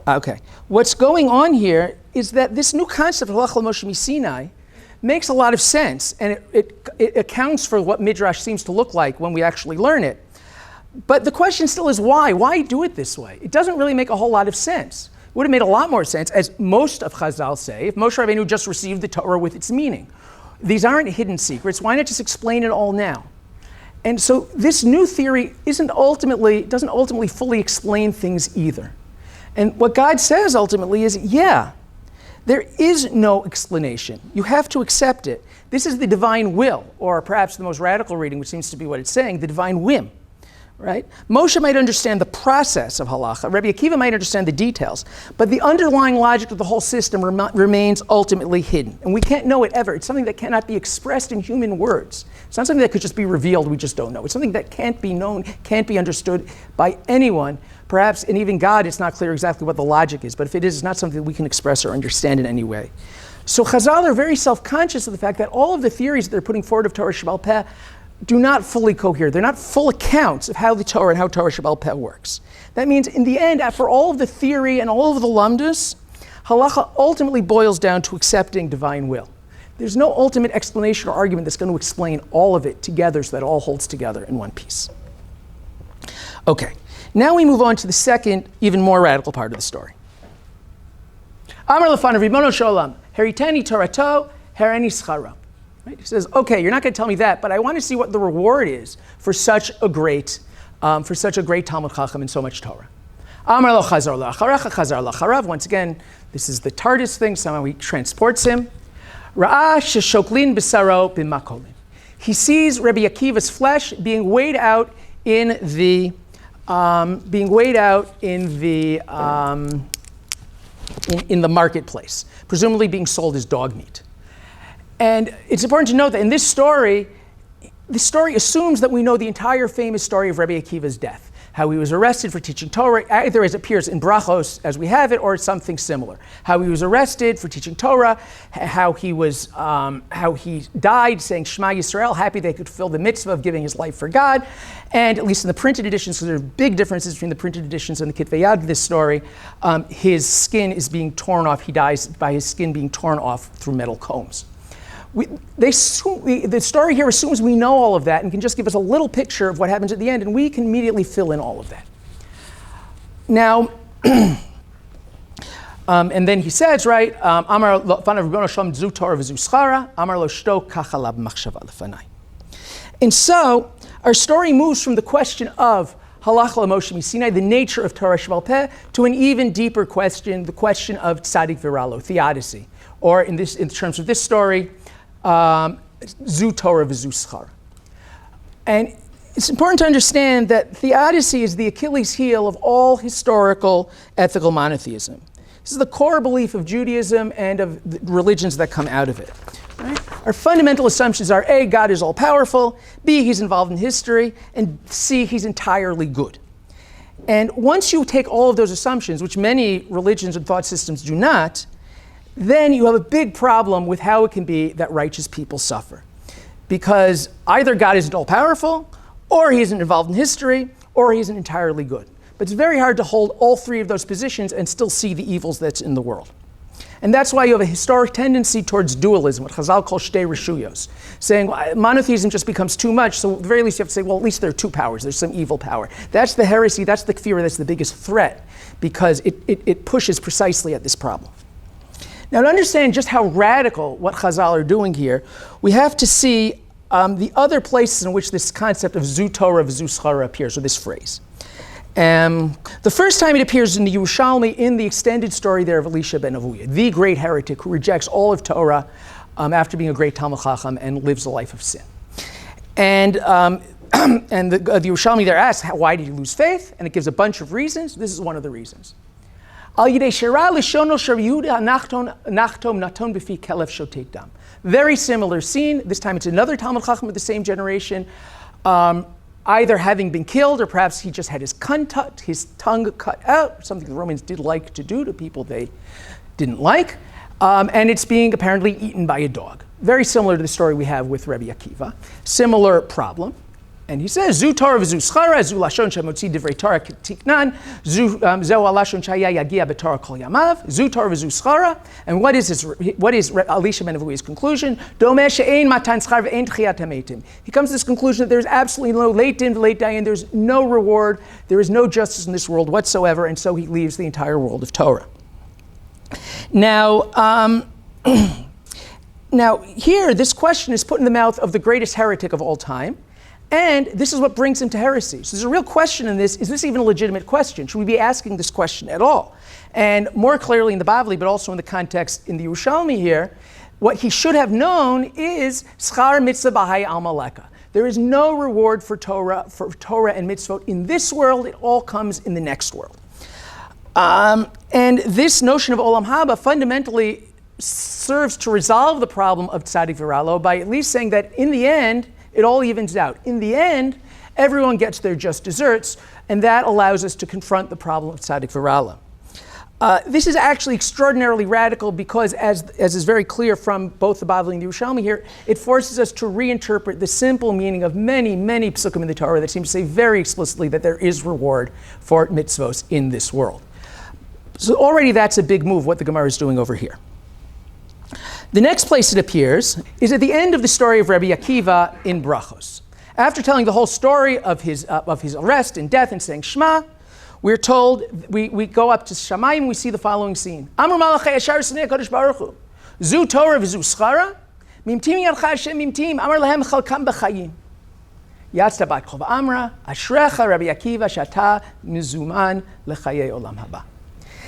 [SPEAKER 1] okay. What's going on here is that this new concept of halach Moshe Misinai makes a lot of sense, and it accounts for what Midrash seems to look like when we actually learn it. But the question still is why? Why do it this way? It doesn't really make a whole lot of sense. It would have made a lot more sense, as most of Chazal say, if Moshe Rabbeinu just received the Torah with its meaning. These aren't hidden secrets. Why not just explain it all now? And so this new theory doesn't ultimately fully explain things either. And what God says ultimately is, yeah, there is no explanation. You have to accept it. This is the divine will, or perhaps the most radical reading, which seems to be what it's saying, the divine whim. right? Moshe might understand the process of halacha. Rabbi Akiva might understand the details. But the underlying logic of the whole system remains ultimately hidden. And we can't know it ever. It's something that cannot be expressed in human words. It's not something that could just be revealed, we just don't know. It's something that can't be known, can't be understood by anyone. Perhaps, and even God, it's not clear exactly what the logic is. But if it is, it's not something that we can express or understand in any way. So Chazal are very self-conscious of the fact that all of the theories that they're putting forward of Torah Sheba'al Peh do not fully cohere. They're not full accounts of how the Torah and how Torah Sheba'al Peh works. That means in the end, after all of the theory and all of the lamdas, halacha ultimately boils down to accepting divine will. There's no ultimate explanation or argument that's going to explain all of it together so that it all holds together in one piece. Okay, now we move on to the second, even more radical part of the story. Amar lefanav Ribbono shel olam, haritani torato, hareni scharo. Right? He says, okay, you're not going to tell me that, but I want to see what the reward is for such a great Talmud Chacham and so much Torah. Amar lo chazar la'acharecha, chazar la'acharav. Once again, this is the TARDIS thing. Somehow he transports him. Ra'ah sheshoklin b'saro b'makolin. He sees Rabbi Akiva's flesh being weighed out in the marketplace, presumably being sold as dog meat. And it's important to note that in this story assumes that we know the entire famous story of Rabbi Akiva's death, how he was arrested for teaching Torah, either as it appears in Brachos as we have it, or something similar. How he was arrested for teaching Torah, how he died saying Shema Yisrael, happy they could fulfill the mitzvah of giving his life for God. And at least in the printed editions, because there are big differences between the printed editions and the Kitvei Yad of this story, his skin is being torn off. He dies by his skin being torn off through metal combs. The story here assumes we know all of that and can just give us a little picture of what happens at the end, and we can immediately fill in all of that. Now, and then he says, right, Amar lefanav Ribbono shel olam zu Torah v'zu schara, Amar lo shto kach alav machshava lefanai. And so, our story moves from the question of halacha l'Moshe miSinai, the nature of Torah Sheba'al Peh, to an even deeper question, the question of tzaddik v'ralo, theodicy, or in terms of this story, zu Torah v'zu schar. And it's important to understand that theodicy is the Achilles heel of all historical ethical monotheism. This is the core belief of Judaism and of the religions that come out of it. Right? Our fundamental assumptions are A, God is all-powerful, B, he's involved in history, and C, he's entirely good. And once you take all of those assumptions, which many religions and thought systems do not, then you have a big problem with how it can be that righteous people suffer. Because either God isn't all-powerful, or he isn't involved in history, or he isn't entirely good. But it's very hard to hold all three of those positions and still see the evils that's in the world. And that's why you have a historic tendency towards dualism, what Chazal calls shtei reshuyos, saying well, monotheism just becomes too much, so at the very least you have to say, well, at least there are two powers, there's some evil power. That's the heresy, that's the kfirah, that's the biggest threat, because it pushes precisely at this problem. Now, to understand just how radical what Chazal are doing here, we have to see the other places in which this concept of zu Torah v'zu schara appears, or this phrase. The first time it appears in the Yerushalmi, in the extended story there of Elisha ben Avuya, the great heretic who rejects all of Torah after being a great Talmud Chacham and lives a life of sin. And the Yerushalmi there asks, why did he lose faith? And it gives a bunch of reasons. This is one of the reasons. Very similar scene. This time it's another Talmud Chacham of the same generation, either having been killed or perhaps he just had his tongue cut out, something the Romans did like to do to people they didn't like, and it's being apparently eaten by a dog. Very similar to the story we have with Rabbi Akiva. Similar problem. And he says, Zu Torah v'zu schara, zu lashon shemotzi divrei Torah tiknan, zeu alashon shaya yagia b'Torah kol yamav, zu Torah v'zu schara. And what is Elisha ben Avuya's conclusion? Domeh she'ein matan schar v'ein tchiyat hametim. He comes to this conclusion that there's absolutely no late din v'late dayan, there's no reward, there is no justice in this world whatsoever, and so he leaves the entire world of Torah. Now, now here, this question is put in the mouth of the greatest heretic of all time. And this is what brings him to heresy. So there's a real question in this. Is this even a legitimate question? Should we be asking this question at all? And more clearly in the Bavli, but also in the context in the Yerushalmi here, what he should have known is schar mitzvah b'hai al maleka. There is no reward for Torah and mitzvot in this world. It all comes in the next world. And this notion of Olam Haba fundamentally serves to resolve the problem of Tzadik V'Ralo by at least saying that in the end, it all evens out. In the end, everyone gets their just desserts, and that allows us to confront the problem of Tzadik V'Ralo. This is actually extraordinarily radical because, as is very clear from both the Bavli and the Yerushalmi here, it forces us to reinterpret the simple meaning of many, many psukim in the Torah that seem to say very explicitly that there is reward for mitzvos in this world. So already that's a big move, what the Gemara is doing over here. The next place it appears is at the end of the story of Rabbi Akiva in Brachos. After telling the whole story of his arrest and death and saying Shema, we're told, we go up to Shamayim, we see the following scene. Amar Malachei Yashar Snei HaKadosh Baruch Hu, Zu Torah v'zu Schara, Mimtim Yadcha Hashem Mimtim, Amar Lahem Chalkam B'chayim. Yatzta Bat Chov Amra, Ashrecha Rabbi Akiva Shata Mizuman L'chayei Olam Haba.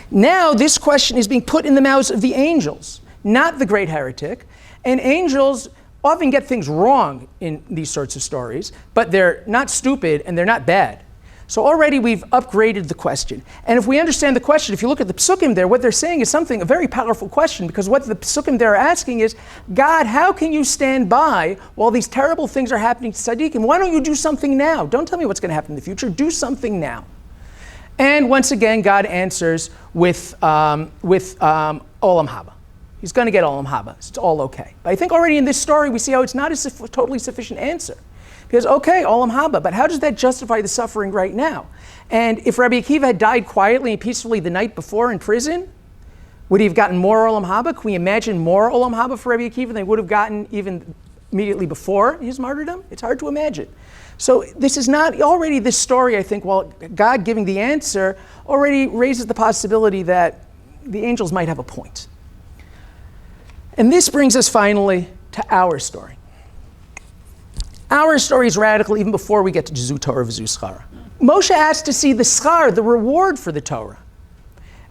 [SPEAKER 1] Now this question is being put in the mouths of the angels, not the great heretic. And angels often get things wrong in these sorts of stories, but they're not stupid and they're not bad. So already we've upgraded the question. And if we understand the question, if you look at the psukim there, what they're saying is a very powerful question, because what the psukim there are asking is, God, how can you stand by while these terrible things are happening to tzaddikim? Why don't you do something now? Don't tell me what's going to happen in the future. Do something now. And once again, God answers with Olam Haba. He's going to get Olam Haba. It's all okay. But I think already in this story, we see how it's not a totally sufficient answer. Because, okay, Olam Haba, but how does that justify the suffering right now? And if Rabbi Akiva had died quietly and peacefully the night before in prison, would he have gotten more Olam Haba? Can we imagine more Olam Haba for Rabbi Akiva than they would have gotten even immediately before his martyrdom? It's hard to imagine. So this is not, already this story, I think, while God giving the answer, already raises the possibility that the angels might have a point. And this brings us finally to our story. Our story is radical even before we get to Zu Torah v'zu Schara. Moshe asked to see the schar, the reward for the Torah.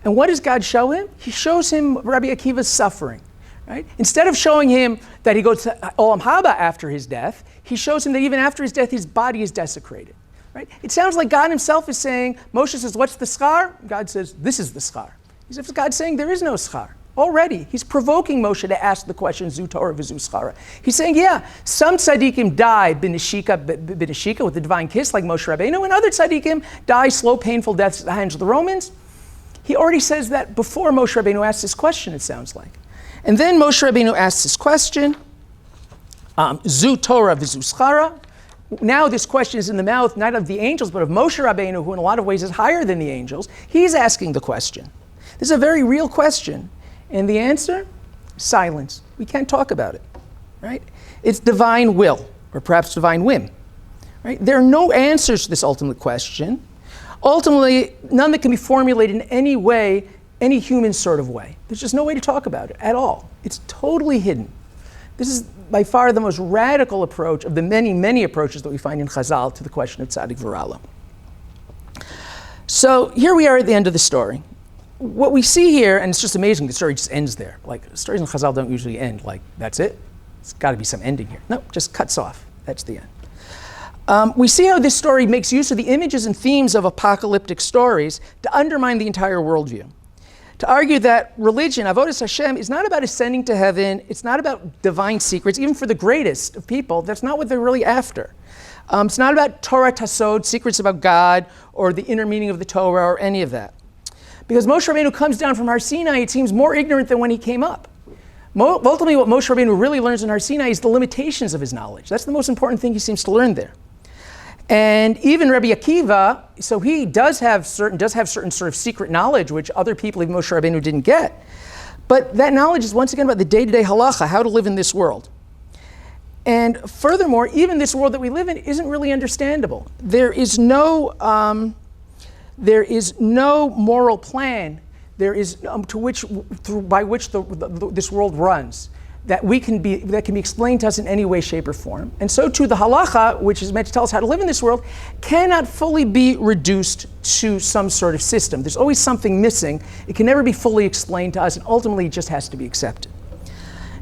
[SPEAKER 1] And what does God show him? He shows him Rabbi Akiva's suffering. Right? Instead of showing him that he goes to Olam Haba after his death, he shows him that even after his death, his body is desecrated. Right? It sounds like God himself is saying, Moshe says, what's the schar? God says, this is the schar. As if God's saying there is no schar. Already, he's provoking Moshe to ask the question, Zu Torah v'zu Schara. He's saying, yeah, some tzaddikim die b'neshika with the divine kiss, like Moshe Rabbeinu, and other tzaddikim die slow, painful deaths at the hands of the Romans. He already says that before Moshe Rabbeinu asks this question, it sounds like. And then Moshe Rabbeinu asks this question, Zu Torah v'zu Schara. Now this question is in the mouth not of the angels, but of Moshe Rabbeinu, who in a lot of ways is higher than the angels. He's asking the question. This is a very real question. And the answer? Silence. We can't talk about it, right? It's divine will, or perhaps divine whim, right? There are no answers to this ultimate question. Ultimately, none that can be formulated in any way, any human sort of way. There's just no way to talk about it at all. It's totally hidden. This is by far the most radical approach of the many, many approaches that we find in Chazal to the question of Tzadik V'Ralo. So here we are at the end of the story. What we see here, and it's just amazing, the story just ends there. Like, stories in Chazal don't usually end like, that's it. It's got to be some ending here. No, just cuts off. That's the end. We see how this story makes use of the images and themes of apocalyptic stories to undermine the entire worldview. To argue that religion, Avodas Hashem, is not about ascending to heaven. It's not about divine secrets, even for the greatest of people. That's not what they're really after. It's not about Torah Tasod, secrets about God, or the inner meaning of the Torah, or any of that. Because Moshe Rabbeinu comes down from Har Sinai, it seems more ignorant than when he came up. Ultimately, what Moshe Rabbeinu really learns in Har Sinai is the limitations of his knowledge. That's the most important thing he seems to learn there. And even Rabbi Akiva, so he does have certain sort of secret knowledge, which other people, even Moshe Rabbeinu, didn't get. But that knowledge is once again about the day-to-day halacha, how to live in this world. And furthermore, even this world that we live in isn't really understandable. There is no moral plan. There is by which this world runs that can be explained to us in any way, shape, or form. And so too, the halacha, which is meant to tell us how to live in this world, cannot fully be reduced to some sort of system. There's always something missing. It can never be fully explained to us, and ultimately it just has to be accepted.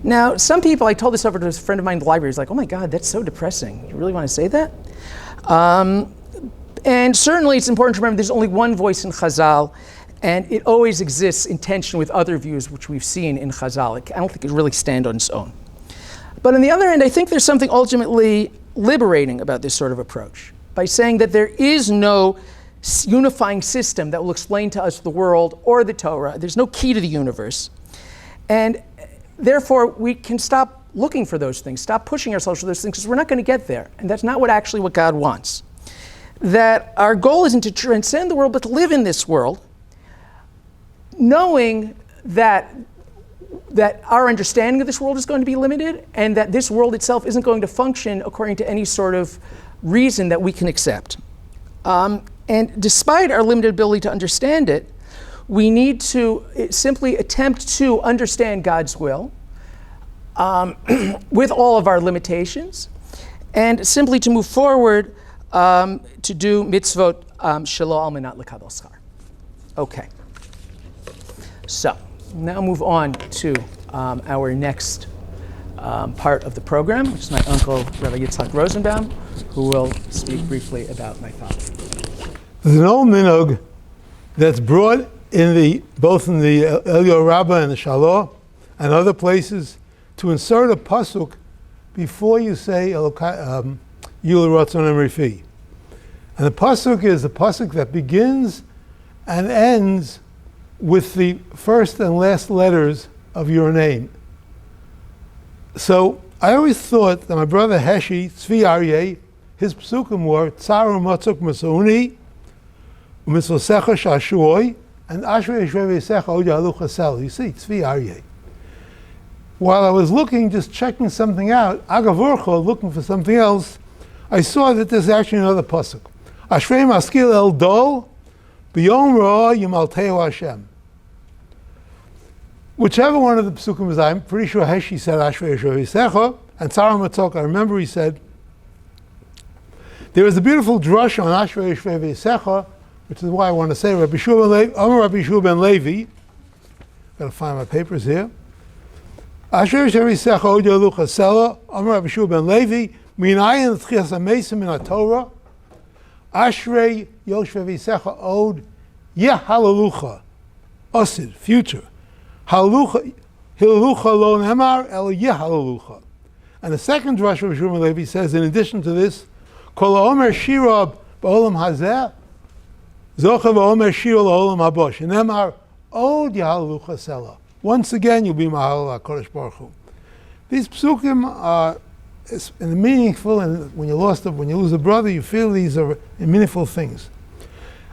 [SPEAKER 1] Now, some people, I told this over to a friend of mine in the library, he's like, oh my God, that's so depressing. You really want to say that? And certainly it's important to remember there's only one voice in Chazal, and it always exists in tension with other views which we've seen in Chazal. I don't think it really stands on its own. But on the other hand, I think there's something ultimately liberating about this sort of approach, by saying that there is no unifying system that will explain to us the world or the Torah. There's no key to the universe. And therefore, we can stop looking for those things, stop pushing ourselves for those things, because we're not going to get there. And that's not what God wants. That our goal isn't to transcend the world, but to live in this world, knowing that our understanding of this world is going to be limited, and that this world itself isn't going to function according to any sort of reason that we can accept. And despite our limited ability to understand it, we need to simply attempt to understand God's will with all of our limitations, and simply to move forward to do mitzvot shelo al menat lekabel schar. Okay. So now move on to our next part of the program, which is my uncle Rabbi Yitzhak Rosenbaum, who will speak briefly about my father.
[SPEAKER 3] There's an old minhag that's brought in both in the Elio Rabbah and the Shalah and other places to insert a pasuk before you say Yul Ratzon Rifi. And the pasuk is the pasuk that begins and ends with the first and last letters of your name. So I always thought that my brother Heshi, Tzvi Aryeh, his psukim were Tzaru Matzuk Masauni, Umitzvosecha Shashuoi, and Ashrei Yeshvevesecha Od Yalucha Sel. You see, Tzvi Aryeh. While I was looking, just checking something out, Agavurcha, looking for something else, I saw that there's actually another pasuk. Ashrei Maskil El Dol, B'yom Ra Yimalteu Hashem. Whichever one of the psukim is, I'm pretty sure Heshi said Ashrei Yeshvevesecha, and Tzara Matzok, I remember he said, there is a beautiful drush on Ashrei Yeshvevesecha, which is why I want to say Rabbi Shua ben Levi. Got to find my papers here. Ashrei Yeshvevesecha Od Yalucha Sela, Amar Rabbi Shua ben Levi, Minayin Tchias HaMeisim in HaTorah, Ashrei Yeshvevesecha Od Yehalalucha, Osid, future. Hilalucha lo nemar el yehalalucha. And the second drush of Shmuel Levi says, in addition to this, Kol ha'omer shira ba'olam hazeh, zocha va'omer shira la'olam haba, shenemar od yehalalucha sela. Once again, you'll be mahal HaKadosh Baruch Hu. These psukim are meaningful, and when you lose a brother, you feel these are meaningful things.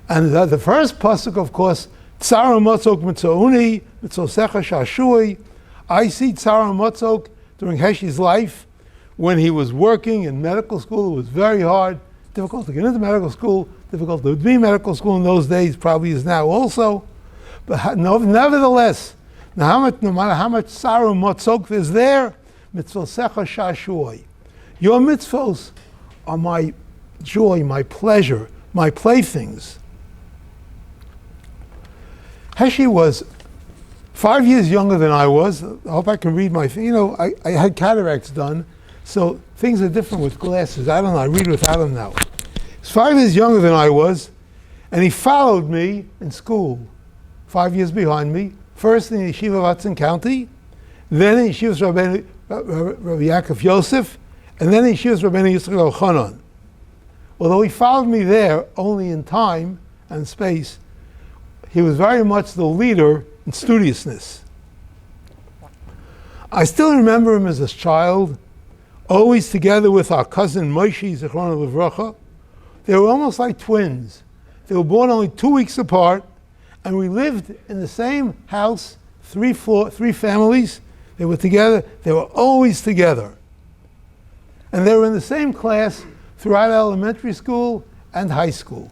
[SPEAKER 3] And the first pasuk, of course, Tzara Matzok Mitzauni, Mitzosecha Shashui. I see Tzara Matzok during Heshi's life when he was working in medical school. It was very hard, difficult to get into medical school, difficult to be medical school in those days, probably is now also. But nevertheless, no matter how much Tzara Matzok is there, Mitzosecha Shashui. Your mitzvos are my joy, my pleasure, my playthings. Heshi was 5 years younger than I was. I hope I can read my, I had cataracts done, so things are different with glasses. I don't know, I read without them now. He's 5 years younger than I was, and he followed me in school, 5 years behind me, first in Yeshiva of Hudson County, then in Yeshiva Rabbi Yaakov Yosef, and then in Yeshiva Rabbeinu Yisrael Elchanan. Although he followed me there only in time and space, he was very much the leader in studiousness. I still remember him as a child, always together with our cousin Moshe Zichrono Livracha. They were almost like twins. They were born only 2 weeks apart, and we lived in the same house, three families. They were together. They were always together. And they were in the same class throughout elementary school and high school.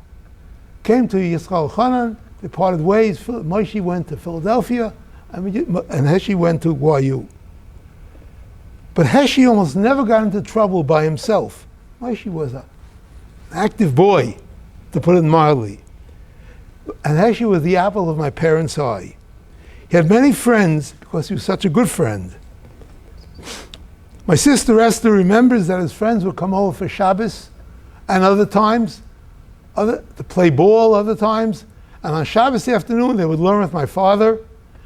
[SPEAKER 3] Came to Yisrael Elchanan. They parted ways. Moshe went to Philadelphia, and Heshi went to YU. But Heshi almost never got into trouble by himself. Moshe was an active boy, to put it mildly. And Heshi was the apple of my parents' eye. He had many friends because he was such a good friend. My sister Esther remembers that his friends would come over for Shabbos and other times, to play ball other times. And on Shabbos afternoon, they would learn with my father,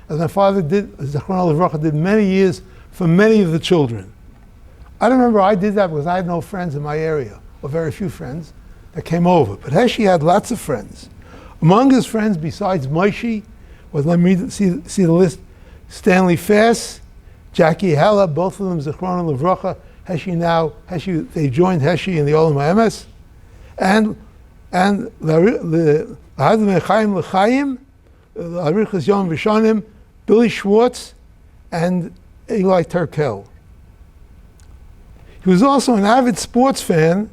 [SPEAKER 3] as my father did, Zechron Livracha, did many years for many of the children. I don't remember I did that because I had no friends in my area, or very few friends that came over. But Heshi had lots of friends. Among his friends, besides Moshe, was, let me see the list, Stanley Fass, Jackie Hella, both of them Zechron Livracha. Heshi, they joined Heshi in the Olam HaEmes. And the Hadam Chaim L'Chaim, Arichas Yom V'Shanim, Billy Schwartz, and Eli Turkel. He was also an avid sports fan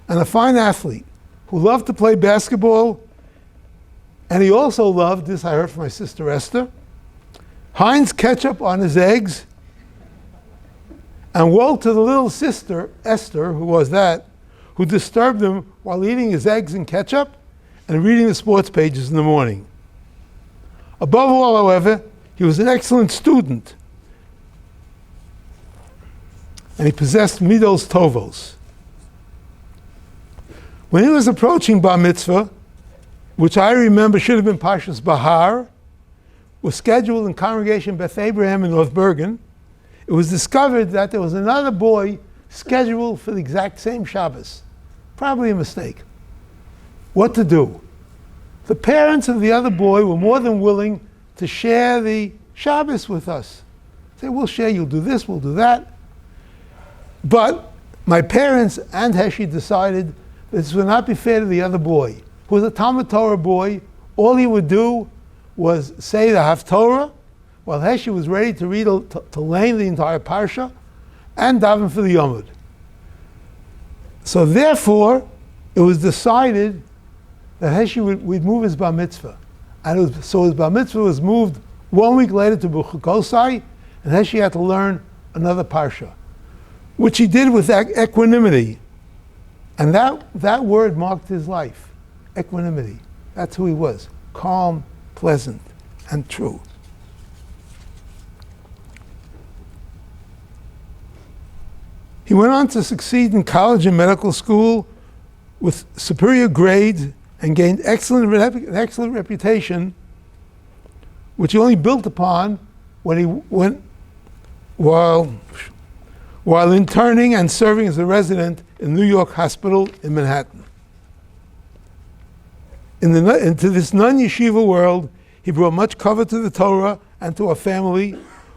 [SPEAKER 3] and a fine athlete who loved to play basketball, and he also loved, this I heard from my sister Esther, Heinz ketchup on his eggs, and woe to the little sister, Esther, who was that, who disturbed him while eating his eggs and ketchup and reading the sports pages in the morning. Above all, however, he was an excellent student, and he possessed midos tovos. When he was approaching bar mitzvah, which I remember should have been Parshas Bahar, was scheduled in Congregation Beth Abraham in North Bergen, it was discovered that there was another boy scheduled for the exact same Shabbos. Probably a mistake. What to do? The parents of the other boy were more than willing to share the Shabbos with us. Say, we'll share, you'll do this, we'll do that. But my parents and Heshi decided this would not be fair to the other boy, who was a Talmud Torah boy. All he would do was say the Haftorah, while Heshi was ready to read to learn the entire Parsha and daven for the Yomud. So therefore, it was decided that Heshi would move his bar mitzvah. And so his bar mitzvah was moved 1 week later to B'chukosai, and Heshi had to learn another Parsha, which he did with equanimity. And that word marked his life, equanimity. That's who he was, calm, pleasant, and true. He went on to succeed in college and medical school with superior grades and gained an excellent reputation, which he only built upon when he went while interning and serving as a resident in New York Hospital in Manhattan. Into this non-yeshiva world, he brought much cover to the Torah and to our family,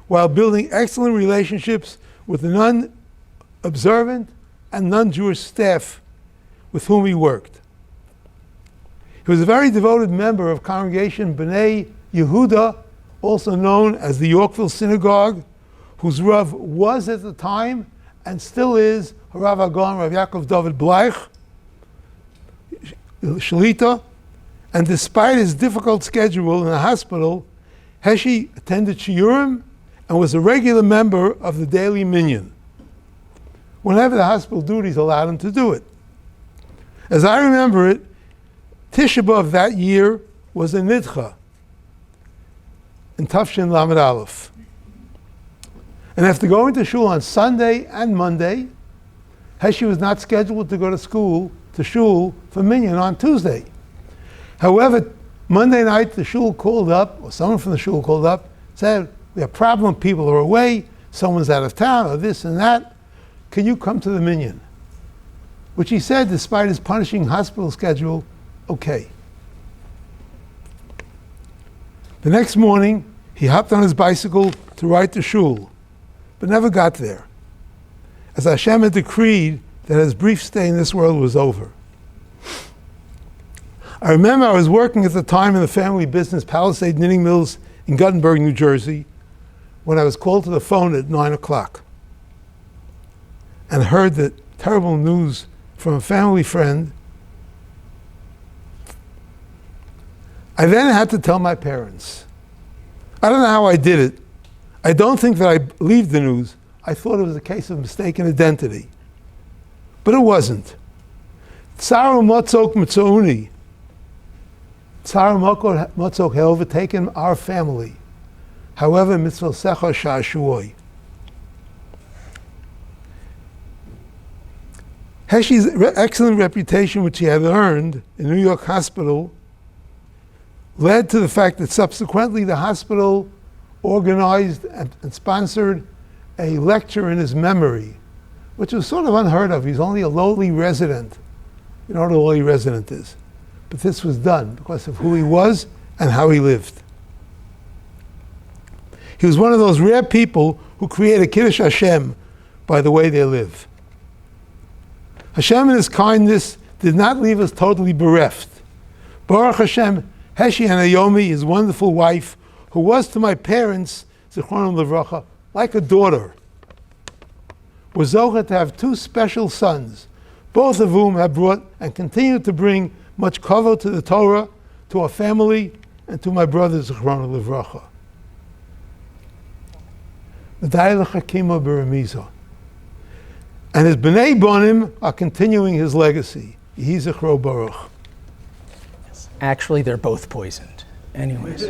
[SPEAKER 3] while building excellent relationships with the non-observant and non-Jewish staff with whom he worked. He was a very devoted member of Congregation B'nai Yehuda, also known as the Yorkville Synagogue, whose Rav was at the time and still is Rav Agon, Rav Yaakov David Bleich, Shalita. And despite his difficult schedule in the hospital, Heshi attended Shiurim and was a regular member of the daily minyan, whenever the hospital duties allowed him to do it. As I remember it, Tisha B'Av that year was a nidcha in Tafshin Lamed Aleph. And after going to shul on Sunday and Monday, Heshi was not scheduled to go to shul for minyan on Tuesday. However, Monday night the shul called up, or someone from the shul called up, said, we have a problem, people are away, someone's out of town, or this and that. Can you come to the minyan? Which he said, despite his punishing hospital schedule, okay. The next morning, he hopped on his bicycle to ride to shul, but never got there, as Hashem had decreed that his brief stay in this world was over. I remember I was working at the time in the family business Palisade Knitting Mills in Guttenberg, New Jersey, when I was called to the phone at 9 o'clock and heard the terrible news from a family friend. I then had to tell my parents. I don't know how I did it. I don't think that I believed the news. I thought it was a case of mistaken identity. But it wasn't. Tsar Motzok Mitzouni. Tsar Motzok had overtaken our family. However, mitzvah secha sha'ashuoi. Heshi's excellent reputation, which he had earned in New York hospital, led to the fact that subsequently the hospital organized and sponsored a lecture in his memory, which was sort of unheard of. He's only a lowly resident. You know what a lowly resident is. But this was done because of who he was and how he lived. He was one of those rare people who create a Kiddush Hashem by the way they live. Hashem in his kindness did not leave us totally bereft. Baruch Hashem, Heshi and Naomi, his wonderful wife, who was to my parents, Zichronim Livracha, like a daughter, was zocheh to have two special sons, both of whom have brought and continue to bring much kavod to the Torah, to our family, and to my brothers, Zichronim Livracha. And his B'nai Bonim are continuing his legacy. Yehi Zichro Baruch.
[SPEAKER 1] Actually, they're both poisoned. Anyways.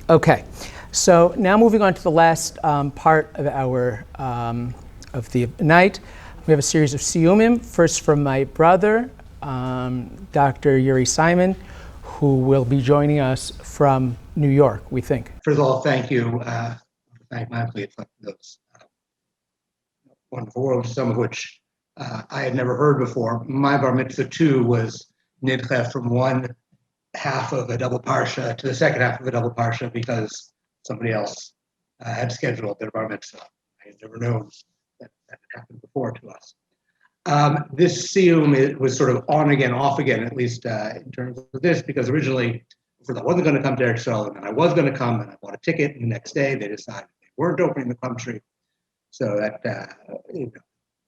[SPEAKER 1] Okay. So now moving on to the last part of our of the night. We have a series of siyumim. First from my brother, Dr. Yuri Simon, who will be joining us from New York, we think.
[SPEAKER 2] First of all, thank you. Thank my plea for those wonderful words, some of which I had never heard before. My bar mitzvah too was nidche from one half of a double parsha to the second half of a double parsha because somebody else had scheduled their bar mitzvah. I had never known that had happened before to us. This siyum, it was sort of on again, off again, at least in terms of this, because originally I wasn't going to come to Eretz Yisrael, and I was going to come, and I bought a ticket, and the next day they decided they weren't opening the country. So that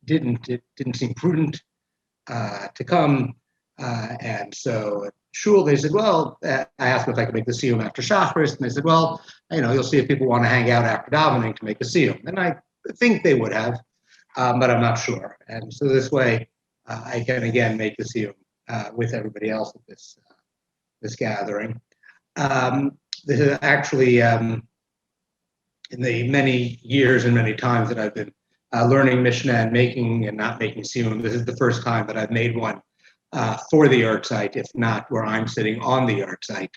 [SPEAKER 2] didn't seem prudent to come, and so at shul they said, well, I asked them if I could make the siyum after Shacharis, and they said, well, you'll see if people want to hang out after davening to make a siyum, and I think they would have, but I'm not sure. And so this way, I can again make the siyum with everybody else at this gathering. This is actually. In the many years and many times that I've been learning Mishnah and making and not making siyum, this is the first time that I've made one for the yahrziet, if not where I'm sitting on the yahrziet.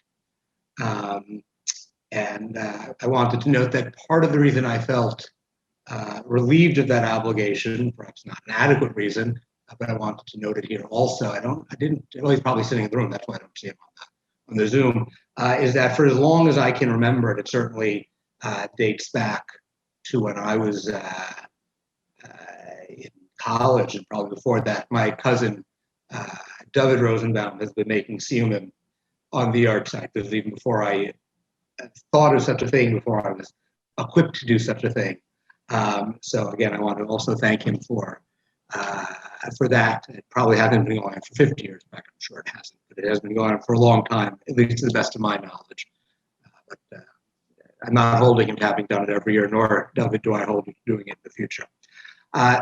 [SPEAKER 2] And I wanted to note that part of the reason I felt relieved of that obligation, perhaps not an adequate reason, but I wanted to note it here also. He's probably sitting in the room, that's why I don't see him on the Zoom, is that for as long as I can remember it, it certainly dates back to when I was in college and probably before that. My cousin, David Rosenbaum, has been making siyumim on the yahrziet. This was even before I thought of such a thing, before I was equipped to do such a thing. So again, I want to also thank him for that. It probably hasn't been going on for 50 years back. I'm sure it hasn't, but it has been going on for a long time, at least to the best of my knowledge. But I'm not holding him to having done it every year, nor David do I hold him to doing it in the future.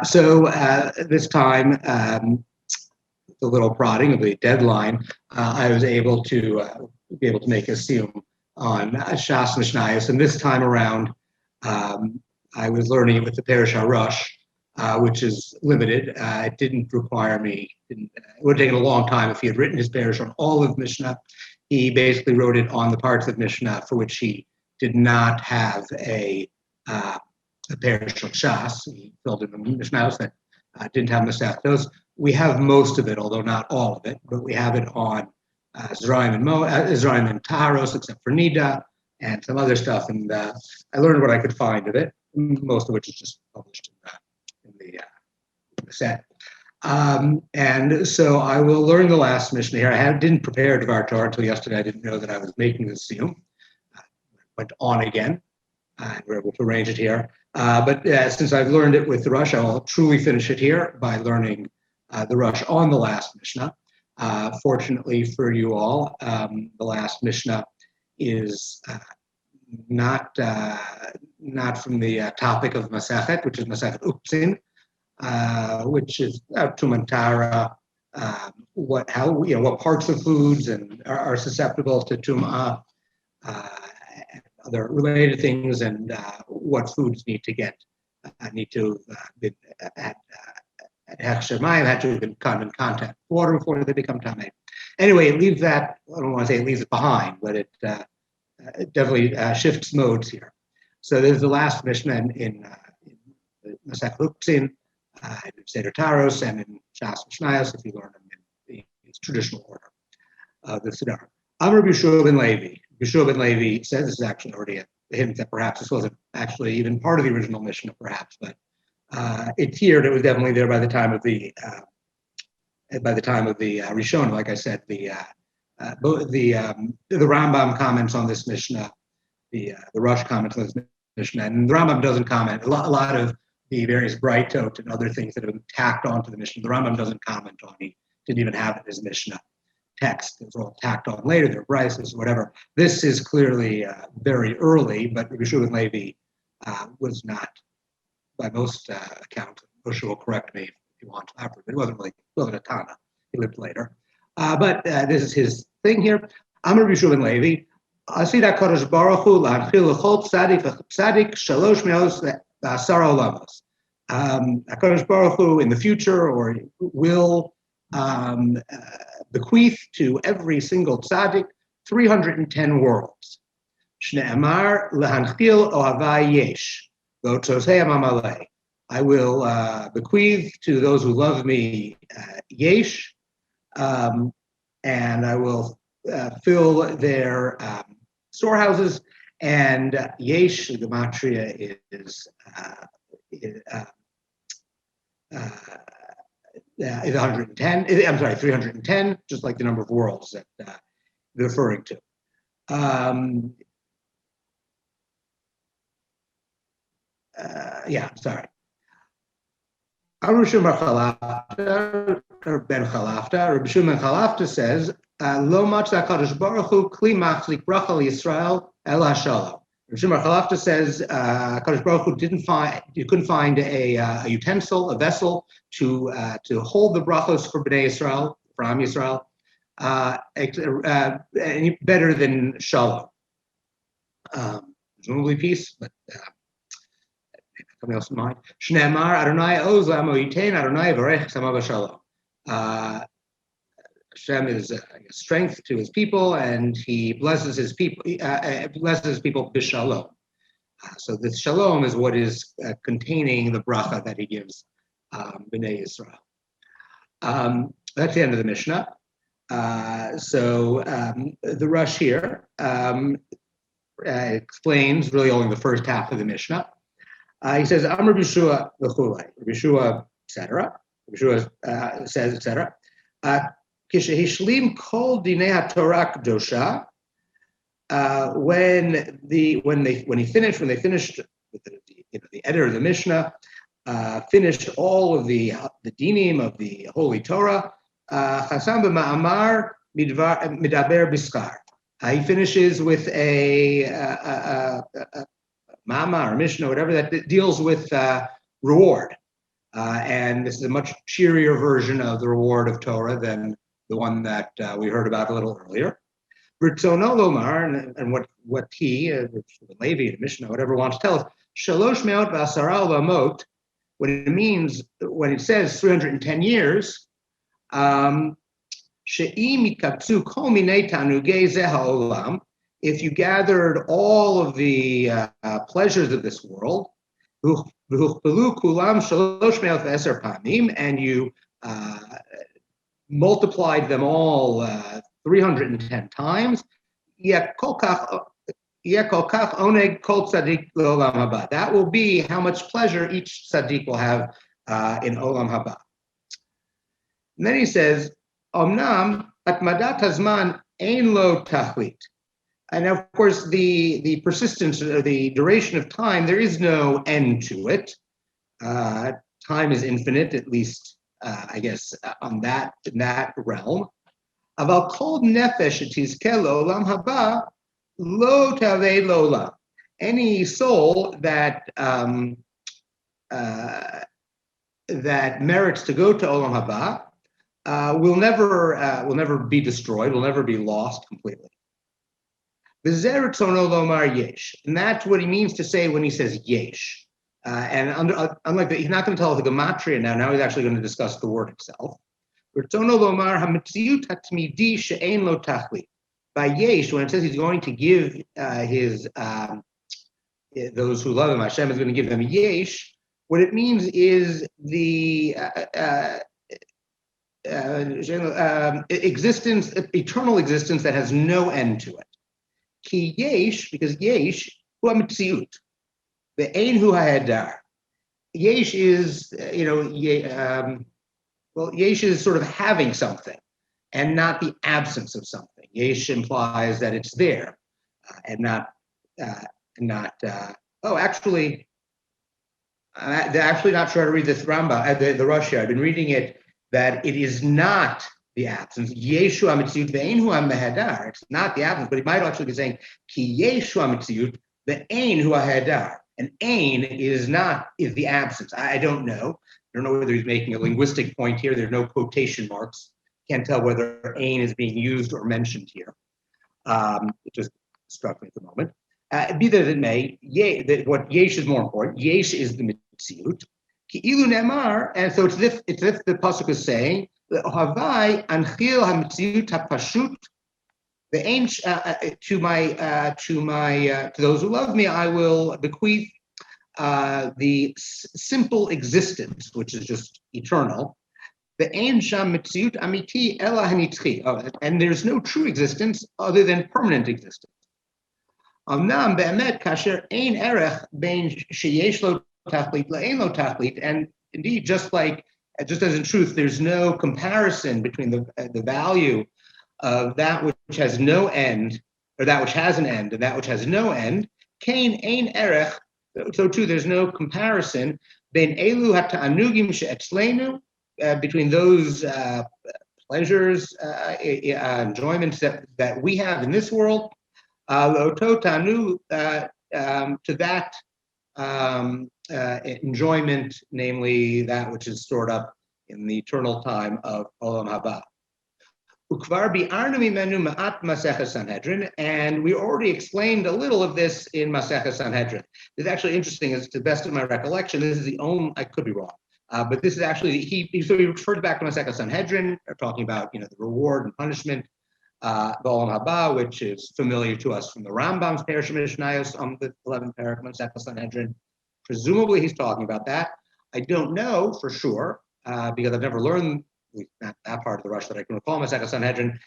[SPEAKER 2] So this time, the little prodding of the deadline, I was able to make a siyum on Shas Mishnayos, and this time around, I was learning it with the Perish HaRush, which is limited. It didn't require me. It would have taken a long time if he had written his Perish on all of Mishnah. He basically wrote it on the parts of Mishnah for which he did not have a Perish on Shas. He filled in the Mishnahs that didn't have Masechtos. We have most of it, although not all of it, but we have it on Zraim and Taharos, except for Nida and some other stuff. And I learned what I could find of it, most of which is just published in the set. And so I will learn the last Mishnah here. I didn't prepare Dvar Torah until yesterday. I didn't know that I was making this siyum. Went on again, and we're able to arrange it here. But since I've learned it with the Rush, I will truly finish it here by learning the Rush on the last Mishnah. Fortunately for you all, the last Mishnah is not from the topic of Masechet, which is Masechet Uktzin, which is Tumantara, what parts of foods and are susceptible to Tum'ah, other related things, and what foods need to Shemayim had to have come in contact with water before they become tamei. Anyway, it leaves that, I don't want to say it leaves it behind, but it definitely shifts modes here. So there's the last Mishnah in Masech Luktzin, in Seder Taros, and in Shas Mishnayos, if you learn them in its traditional order of the Siddur. Amr B'Yeshua ben Levi. B'Yeshua ben Levi says, this is actually already a hint that perhaps this wasn't actually even part of the original Mishnah, perhaps, but it's here, and it was definitely there by the time of the Rishon. Like I said, the Rambam comments on this Mishnah, the Rosh comments on this Mishnah, and the Rambam doesn't comment. A lot of the various Brightot and other things that have been tacked onto the Mishnah, the Rambam doesn't comment on. He didn't even have it in his Mishnah text. It was all tacked on later. They're Brises, whatever. This is clearly very early, but Rabbi Shua ben Levi was not, by most accounts. Moshe will correct me if you want to after, but it wasn't a Tana. He lived later. But this is his thing here. Amar Rabbi Shua ben Levi. Asid HaKadosh Baruch Hu la'anchil l'chol tzadik shalosh me'os v'asara olamos. HaKadosh Baruch Hu in the future or will bequeath to every single tzaddik 310 worlds. Shne'amar lehanchil ohavai yesh. I will bequeath to those who love me yesh, and I will fill their storehouses. And yesh, the gematria is 110. I'm sorry, 310, just like the number of worlds that they're referring to. Sorry. Rabbi Shimon ben Chalafta says, "Lo matza Kadosh Baruch Hu kli machzik bracha Yisrael el hashalom." Rabbi Shimon ben Chalafta says, Kadosh Baruch Hu couldn't find a utensil, a vessel to hold the brachos for Bnei Yisrael, for Am Yisrael, any better than shalom. Presumably peace, but. Something else in mind. Shne'amar Adonai oz la'amo yitain Adonai varech samav v'shalom. Hashem is strength to his people, and he blesses his people. B'shalom. So this shalom is what is containing the bracha that he gives Bnei Yisrael. That's the end of the Mishnah. The Rosh here explains really only the first half of the Mishnah. He says, Amr B'Yeshua v'chulei, B'Yeshua, etc. B'Yeshua says, etc. Kishehishlim kol dinei haTorah kedosha. When they finished with the editor of the Mishnah, finished all of the dinim of the Holy Torah. Chasam b'ma'amar midaber biskar. He finishes with a Mama or Mishnah, whatever that deals with reward. And this is a much cheerier version of the reward of Torah than the one that we heard about a little earlier. Ritzono lomar, and what he, Levi, the Mishnah, whatever wants to tell us, shalosh me'ot v'asara olamot, what it means, when it says 310 years, she'im yitkatzu kol minei tanugei zeh ha'olam, if you gathered all of the pleasures of this world, and you multiplied them all 310 times, that will be how much pleasure each tzaddik will have in Olam Haba. And then he says, Omnam atmadat hazman ein lo tachlit. And of course, the persistence or the duration of time, there is no end to it. Time is infinite, at least, I guess, in that realm. Aval kol nefesh tizkeh lo'olam haba lo tavei lo'olam. Any soul that merits to go to Olam Haba will never be destroyed, will never be lost completely. And that's what he means to say when he says yesh. unlike that, he's not going to tell us the gematria now. Now he's actually going to discuss the word itself. By yesh, when it says he's going to give those who love him, Hashem is going to give them yesh. What it means is the existence, eternal existence that has no end to it. Ki yesh, because yesh hu ha-metziut, ve'ein hu ha-hedar. Yesh is, yesh is sort of having something, and not the absence of something. Yesh implies that it's there, and not. Actually, I'm actually not sure how to read this Rambam, the Rosh here. I've been reading it that it is not the absence. Yeshu ha-metziut ve'ein hu ha-hedar. It's not the absence, but he might actually be saying ki yeshu ha-metziut ve'ein hu ha-hedar. And ein is the absence. I don't know. I don't know whether he's making a linguistic point here. There's no quotation marks. Can't tell whether ein is being used or mentioned here. It just struck me at the moment. Be that it may, what yesh is more important. Yesh is the metziut. Ki'ilu nemar, and so it's if the pasuk is saying, "Havai anchil hametziut hapashut." To those who love me, I will bequeath the simple existence, which is just eternal. And there's no true existence other than permanent existence. And indeed, just as in truth, there's no comparison between the value of that which has no end, or that which has an end, and that which has no end. Kain ein erech. So too, there's no comparison between those pleasures, enjoyments that we have in this world, to that enjoyment, namely that which is stored up in the eternal time of Olam Haba. And we already explained a little of this in Masechah Sanhedrin. It's actually interesting, as to the best of my recollection, this is the only, I could be wrong, but this is actually, he referred back to Masechah Sanhedrin, talking about, the reward and punishment, the Olam Haba, which is familiar to us from the Rambam's Perush Mishnayos on the 11th parak Masechah Sanhedrin. Presumably he's talking about that. I don't know for sure, because I've never learned not that part of the Rush that I can recall, Masechah Sanhedrin.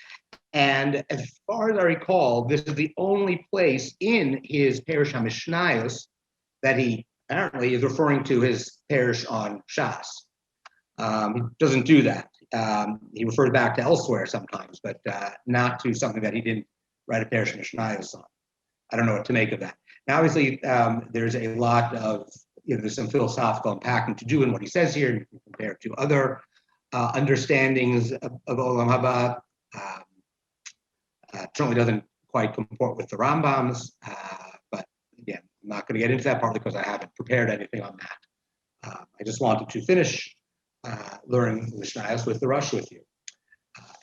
[SPEAKER 2] And as far as I recall, this is the only place in his Perush HaMishnayos that he apparently is referring to his Perush on Shas. He doesn't do that. He refers back to elsewhere sometimes, but not to something that he didn't write a Perush HaMishnayos on. I don't know what to make of that. Now, obviously, there's a lot of, there's some philosophical unpacking to do in what he says here. You can compare it to other understandings of Olam Haba. Certainly doesn't quite comport with the Rambam's, but again, I'm not going to get into that partly because I haven't prepared anything on that. I just wanted to finish learning the Mishnayos with the Rush with you.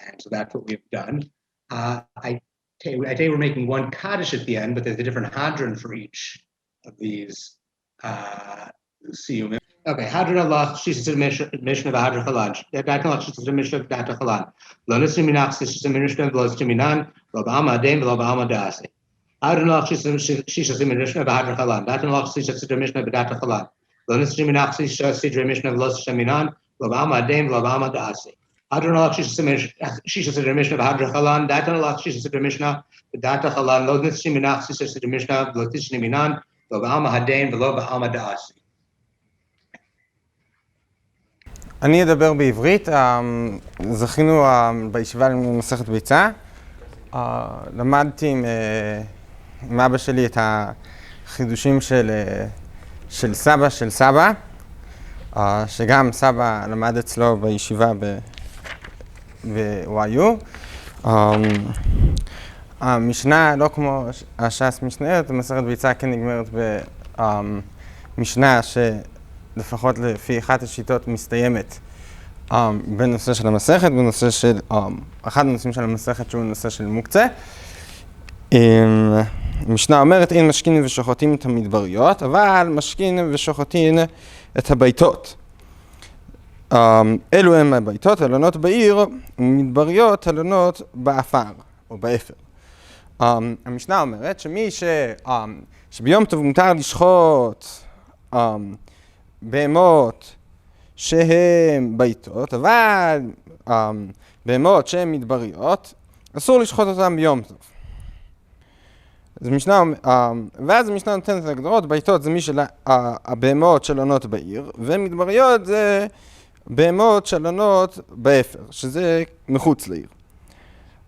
[SPEAKER 2] And so that's what we've done. I tell you we're making one Kaddish at the end, but there's a different Hadron for each of these Siyumim. Okay, Hadron Allah, she's a mission of Hadron Halan. That Allah, she's a mission of Data Halan. Lonis Minach, she's a mission of Los Timinan, Lobama Dame, Lobama Dasi. Hadron Allah, she's a mission of Hadron Halan. That Allah, she's a mission of Data Halan. Lonis Minach, she's a mission of Los Timinan, Lobama Dame, Lobama Dasi. Hadron Allah, she's a mission of Hadron Halan. That Allah, she's a mission of Data Halan. Lonis Minach, she's a mission of Los Timinan, Lobama Dame, Lobama Dasi.
[SPEAKER 4] אני אדבר בעברית, זכינו בישיבה למסכת ביצה, למדתי עם אבא שלי את החידושים של סבא, שגם סבא למד אצלו בישיבה ב-YU. המשנה, לא כמו הש"ס משניות, המסכת ביצה כן נגמרת במשנה לפחות לפי אחת השיטות מסתיימת בנושא של המסכת, בנושא של, אחד הנושאים של המסכת שהוא נושא של מוקצה. המשנה אומרת, אין משכין ושוחטין את המדבריות, אבל משכין ושוחטין את הביתות. אלו הם הביתות, הלונות בעיר, ומדבריות הלונות באפר, או באפר. המשנה אומרת שביום טוב מותר לשחוט בהמות שהן ביתות, אבל בהמות שהן מדבריות, אסור לשחוט אותן ביום טוב. ואז המשנה נותנת הגדרות, ביתות זה הבהמות שלונות בעיר, ומדבריות זה בהמות שלונות באפר, שזה מחוץ לעיר.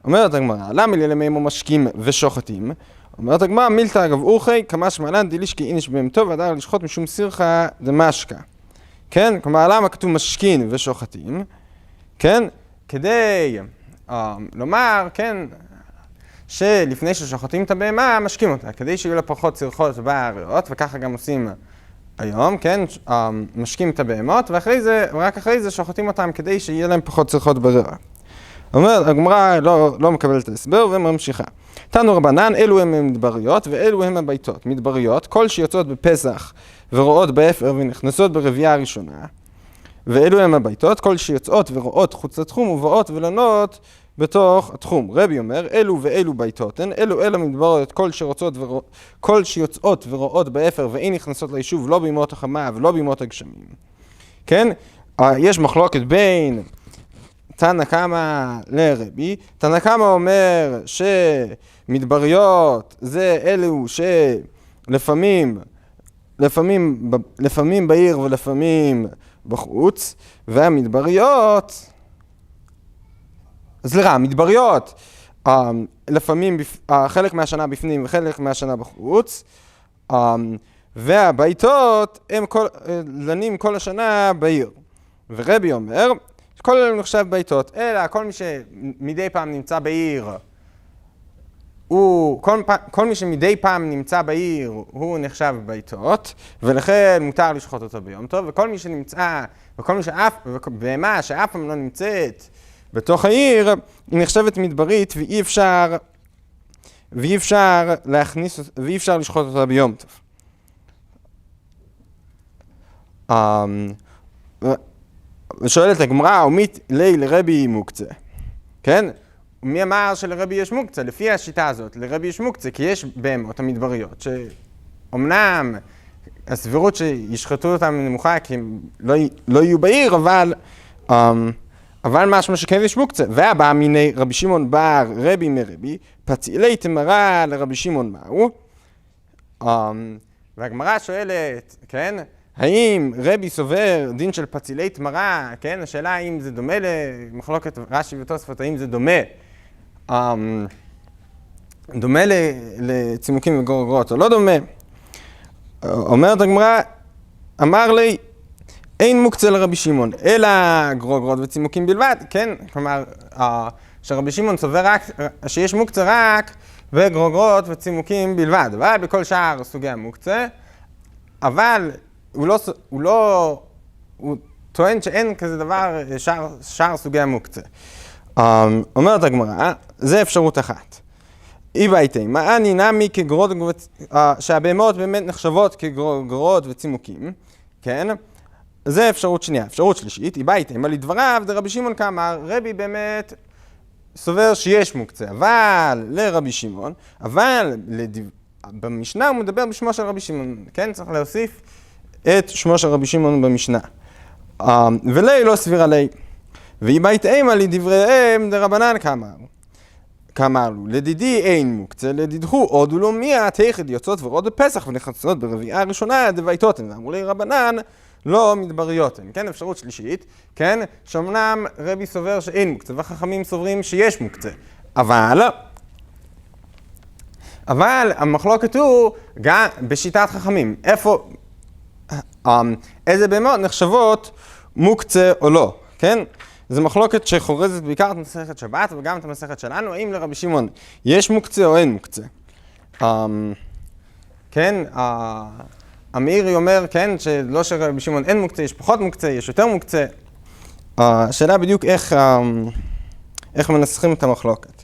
[SPEAKER 4] אומרת הגמרא, למה ללמימו משקים ושוחטים? אומרת הגמרא, מילתא אגב אורכי, כמה שמעלן דילישקי איניש בהמתו, והדר לשחוט משום סירחה דמשקה. כן? כלומר, למה כתוב משכין ושוחטים? כן? כדי לומר, כן, שלפני ששוחטים את הבהמה, משקים אותה, כדי שיהיו לה פחות סירחות בריאות, וככה גם עושים היום, כן? משקים את הבהמות, ורק אחרי זה שוחטים אותם כדי שיהיה להם פחות סירחות בריאות. אומרת, הגמרא לא מקבלת הסבר וממשיכה. תנו רבנן, אלו הם מדבריות ואלו הם הביתות. מדבריות, כל שיוצאות בפסח ורואות באפר ונכנסות ברביעה הראשונה, ואלו הם הביתות, כל שיוצאות ורואות חוץ לתחום ובאות ולונות בתוך התחום. רבי אומר, אלו ואלו ביתות, אלו המדבריות, כל שיוצאות ורואות באפר ואין נכנסות ליישוב לא בימות החמה ולא בימות הגשמים. כן? יש מחלוקת בין תנא קמא לרבי. תנא קמא אומר שמדבריות זה אלו שלפעמים בעיר ולפעמים בחוץ, והמדבריות, מדבריות לפעמים חלק מהשנה בפנים וחלק מהשנה בחוץ, והביתות הם לנים כל השנה בעיר. ורבי אומר, כל אלה נחשב ביתות, אלא כל מי שמדי פעם נמצא בעיר, כל מי שמדי פעם נמצא בעיר הוא נחשב ביתות, ולכן מותר לשחוט אותו ביום טוב, וכל מי שנמצא, בהמה שאף פעם לא נמצאת בתוך העיר, היא נחשבת מדברית ואי אפשר לשחוט אותה ביום טוב. ושואלת הגמרא, ומית לי לרבי מוקצה, כן? מי אמר שלרבי יש מוקצה? לפי השיטה הזאת, לרבי יש מוקצה, כי יש בהמות המדבריות, שאומנם הסבירות שישחטו אותם נמוכה, כי הם לא יהיו בעיר, אבל משמע שכן יש מוקצה. והבא מיני רבי שמעון בר רבי מרבי, פצילי תמרה לרבי שמעון מהו? והגמרא שואלת, כן? האם רבי סובר דין של פצילי תמרה, כן? השאלה האם זה דומה למחלוקת רש"י ותוספות, האם זה דומה לצימוקים וגורגרות או לא דומה? אומרת הגמרא, אמר לי, אין מוקצה לרבי שמעון, אלא גורגרות וצימוקים בלבד, כן? כלומר, שרבי שמעון סובר רק, שיש מוקצה רק בגורגרות וצימוקים בלבד, אבל בכל שאר סוגי המוקצה, אבל הוא טוען שאין כזה דבר שאר סוגי המוקצה. אומרת הגמרא, זה אפשרות אחת. איבייתי, מה אני נמי כגרורות, שהבהמות באמת נחשבות כגרורות וצימוקים, כן? זה אפשרות שנייה. אפשרות שלישית, איבייתי, מה לדבריו, דרבי שמעון כאמר, רבי באמת סובר שיש מוקצה, אבל לרבי שמעון, אבל במשנה הוא מדבר בשמו של רבי שמעון, כן? צריך להוסיף את שמו של רבי שמעון במשנה. ולי לא סביר עלי. ואיבית אימה לדבריהם דרבנן כאמר לו, לדידי אין מוקצה, לדידחו עוד ולא מיעט, היכד יוצאות ורואות בפסח ונכנסות ברביעה הראשונה דביתותן, ואמרו לי רבנן, לא מדבריותן. כן, אפשרות שלישית, כן, שאומנם רבי סובר שאין מוקצה, והחכמים סוברים שיש מוקצה. אבל המחלוקת הוא גם בשיטת חכמים. איזה בהמות נחשבות מוקצה או לא, כן? זו מחלוקת שחורזת בעיקר את מסכת שבת וגם את המסכת שלנו, האם לרבי שמעון יש מוקצה או אין מוקצה. כן, המאירי אומר, כן, שלא שלרבי שמעון אין מוקצה, יש פחות מוקצה, יש יותר מוקצה. השאלה בדיוק איך מנסחים את המחלוקת.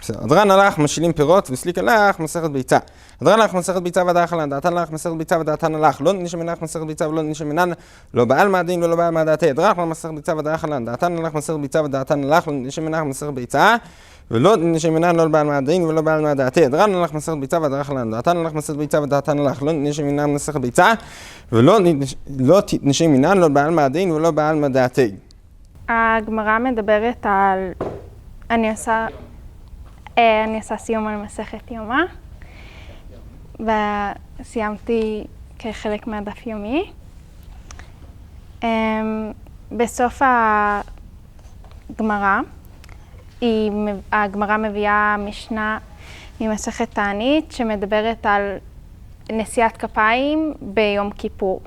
[SPEAKER 4] בסדר, הדרן הלך, משילים פירות, וסליק הלך, מסכת ביצה. הדרן הלך, מסכת ביצה ודרך הלן, דעתן הלך, מסכת ביצה ודעתן הלך, לא נשם מנך, מסכת ביצה ולא נשם מנן, לא בעל מעדין ולא בעל מעדעתי. הדרן הלך, מסכת ביצה ודרך הלן, דעתן הלך, מסכת ביצה ודעתן הלך, לא נשם מנך, מסכת ביצה ולא נשם מנן, לא בעל מעדין ולא בעל מעדעתי. הדרן הלך, מסכת ביצה ודרך הלן, דעתן הלך, מסכת ביצה ודעתן הלך, לא נשם מנן, מסכת ביצה ולא נשם מנן, לא בעל מעדין ולא בעל מעדעתי.
[SPEAKER 5] הגמרא מדברת על... אני עושה סיום על מסכת יומא, וסיימתי כחלק מהדף יומי. בסוף הגמרא, הגמרא מביאה משנה ממסכת תענית שמדברת על נשיאת כפיים ביום כיפור.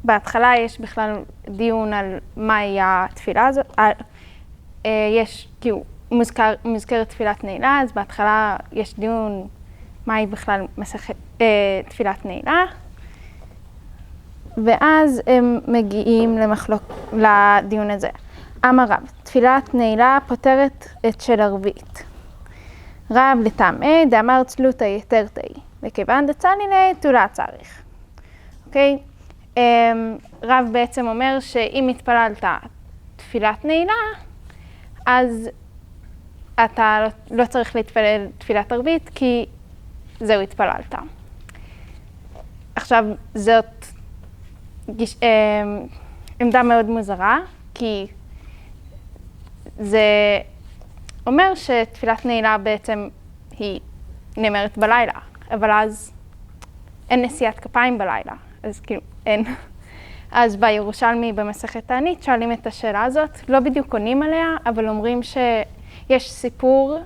[SPEAKER 5] בהתחלה יש בכלל דיון על מהי התפילה הזאת, יש כאילו מוזכרת תפילת נעילה, אז בהתחלה יש דיון מהי בכלל תפילת נעילה, ואז הם מגיעים לדיון הזה. אמר רב, תפילת נעילה פותרת את של ערבית. רב לטעמי דאמר צלותא יתרתא, וכיוון דצלילי תולה צריך. אוקיי? רב בעצם אומר שאם התפללת תפילת נעילה, אז אתה לא צריך להתפלל תפילת ערבית, כי זהו התפללת. עכשיו, זאת עמדה מאוד מוזרה, כי זה אומר שתפילת נעילה בעצם היא נאמרת בלילה, אבל אז אין נשיאת כפיים בלילה, אז כאילו אין. אז בירושלמי במסכת תענית שואלים את השאלה הזאת, לא בדיוק עונים עליה, אבל אומרים שיש סיפור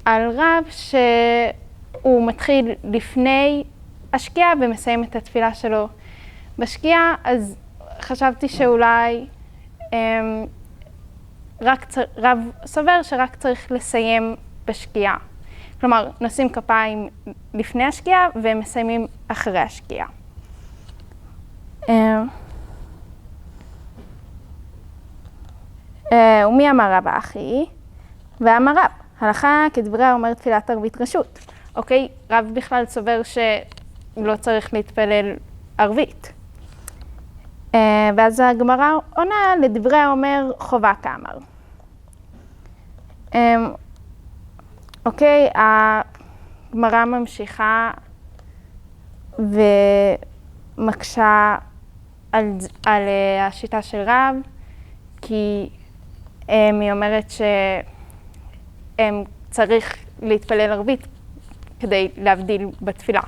[SPEAKER 5] על רב שהוא מתחיל לפני השקיעה ומסיים את התפילה שלו בשקיעה, אז חשבתי שאולי רב סובר שרק צריך לסיים בשקיעה. כלומר, נושאים כפיים לפני השקיעה ומסיימים אחרי השקיעה. ומי אמר רב אחי? ואמר רב, הלכה כדבריה אומר תפילת ערבית רשות. אוקיי, רב בכלל סובר שלא צריך להתפלל ערבית. ואז הגמרא עונה, לדבריה אומר חובה כאמר. אוקיי, הגמרא ממשיכה ומקשה על השיטה של רב, כי היא אומרת שצריך להתפלל ערבית כדי להבדיל בתפילה.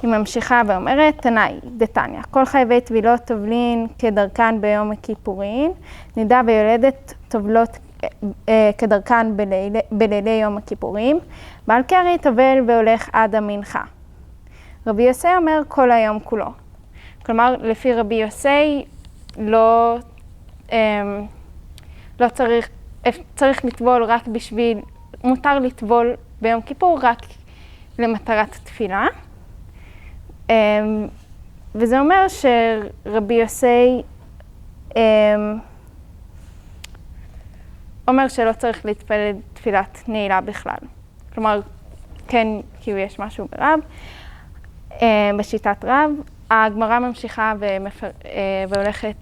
[SPEAKER 5] היא ממשיכה ואומרת, תנאי, דתניא, כל חייבי טבילות טובלין כדרכן ביום הכיפורים, נידה ויולדת טובלות כדרכן בלילי יום הכיפורים, בעל קרי טובל והולך עד המנחה. רבי יוסי אומר כל היום כולו. כלומר, לפי רבי יוסי לא צריך לטבול רק בשביל, מותר לטבול ביום כיפור רק למטרת תפילה. וזה אומר שרבי יוסי אומר שלא צריך להתפלל תפילת נעילה בכלל. כלומר, כן, כאילו יש משהו ברב, בשיטת רב. הגמרא ממשיכה והולכת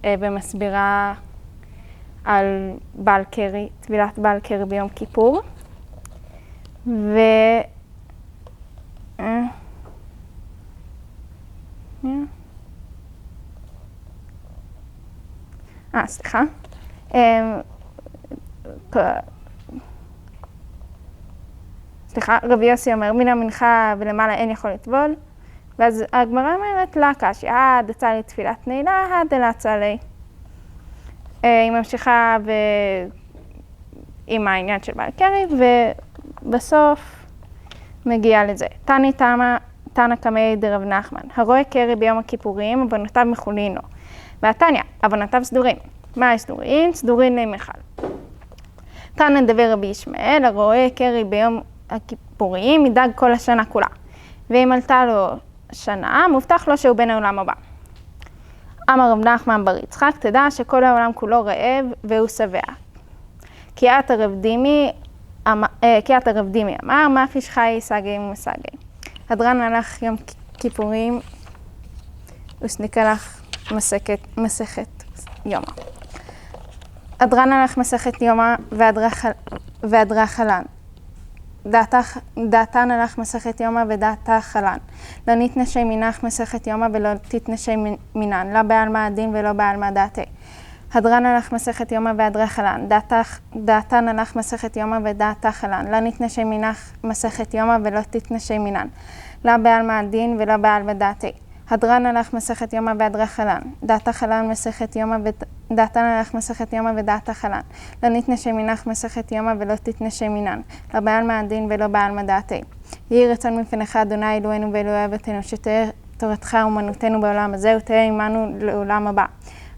[SPEAKER 5] ומסבירה על בעל קרי, טבילת בעל קרי ביום כיפור. סליחה. סליחה, רבי יוסי אומר, מן המנחה ולמעלה אין יכול לטבול, ואז הגמרא אומרת, לה קשיא, דצה לי תפילת נעילה, דלצה לי. היא ממשיכה עם העניין של בעל קרי, ובסוף מגיעה לזה. תנא קמי דרב נחמן, הרואה קרי ביום הכיפורים, עוונותיו מחולין לו. והתניא, עוונותיו סדורין. מה סדורין? סדורין למחל. תנא דבר רבי ישמעאל, הרואה קרי ביום הכיפורים, ידאג כל השנה כולה. ואם עלתה לו שנה, מובטח לו שהוא בן העולם הבא. אמר רב נחמן בר יצחק, תדע שכל העולם כולו רעב והוא שבע. כי את הרב דימי אמר, מה פיש חי סגי ומסגי. הדרן הלך יום כיפורים וסניקה לך מסכת יומא. הדרן הלך מסכת יומא והדרה חלן. דעתן הלך מסכת יומא ודעתה חלן. לא נתנשי מנך מסכת יומא ולא תתנשי מנן. לא בעלמא הדין ולא בעלמא דעתי. הדרן הלך מסכת יומא והדרה חלן. דעתן הלך מסכת יומא ודעתה חלן. לא נתנשי מנך מסכת יומא ולא תתנשי מנן. לא בעלמא הדין ולא בעלמא דעתי. הדרן הלך מסכת יומא והדרה חלן. דעתה חלן מסכת יומא דעתן הלך מסכת יומא ודעתה חלן. לא נתנשי מנך מסכת יומא ולא תתנשי מנן. לא בעלמא הדין ולא בעלמא דעתי. יהי רצון מפניך אדוני אלוהינו ואלוהי אבותינו, שתהיה תורתך אומנותנו בעולם הזה ותהיה עמנו לעולם הבא.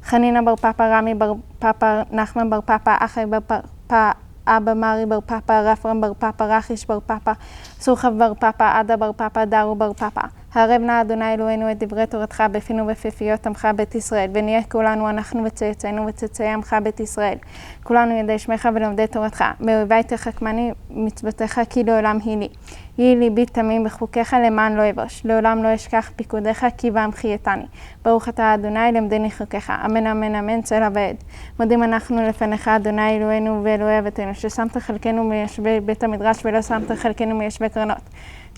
[SPEAKER 5] חנינא בר פפא, רמי בר פפא, נחמן בר פפא, אחי בר פפא, אבא מרי בר פפא, רפרם בר פפא, רחיש בר פפא, סורחב בר פפא, עדה בר פפא, דרו בר פפא. הערב נא אדוני אלוהינו את דברי תורתך בפינו ובפיפיות עמך בית ישראל, ונהיה כולנו אנחנו וצאצאינו וצאצאי עמך בית ישראל. כולנו ידי שמך ולומדי תורתך. מאויבי תחכמני מצוותיך כי לעולם היא לי. יהי ליבי תמים בחוקיך למען לא אבוש. לעולם לא אשכח פיקודיך כי בם חייתני. ברוך אתה אדוני למדני חוקיך. אמן אמן אמן צלע ועד. מודים אנחנו לפניך אדוני אלוהינו ואלוהי אבותינו, ששמת חלקנו מיושבי בית המדרש ולא שמת חלקנו מיושבי קרנות.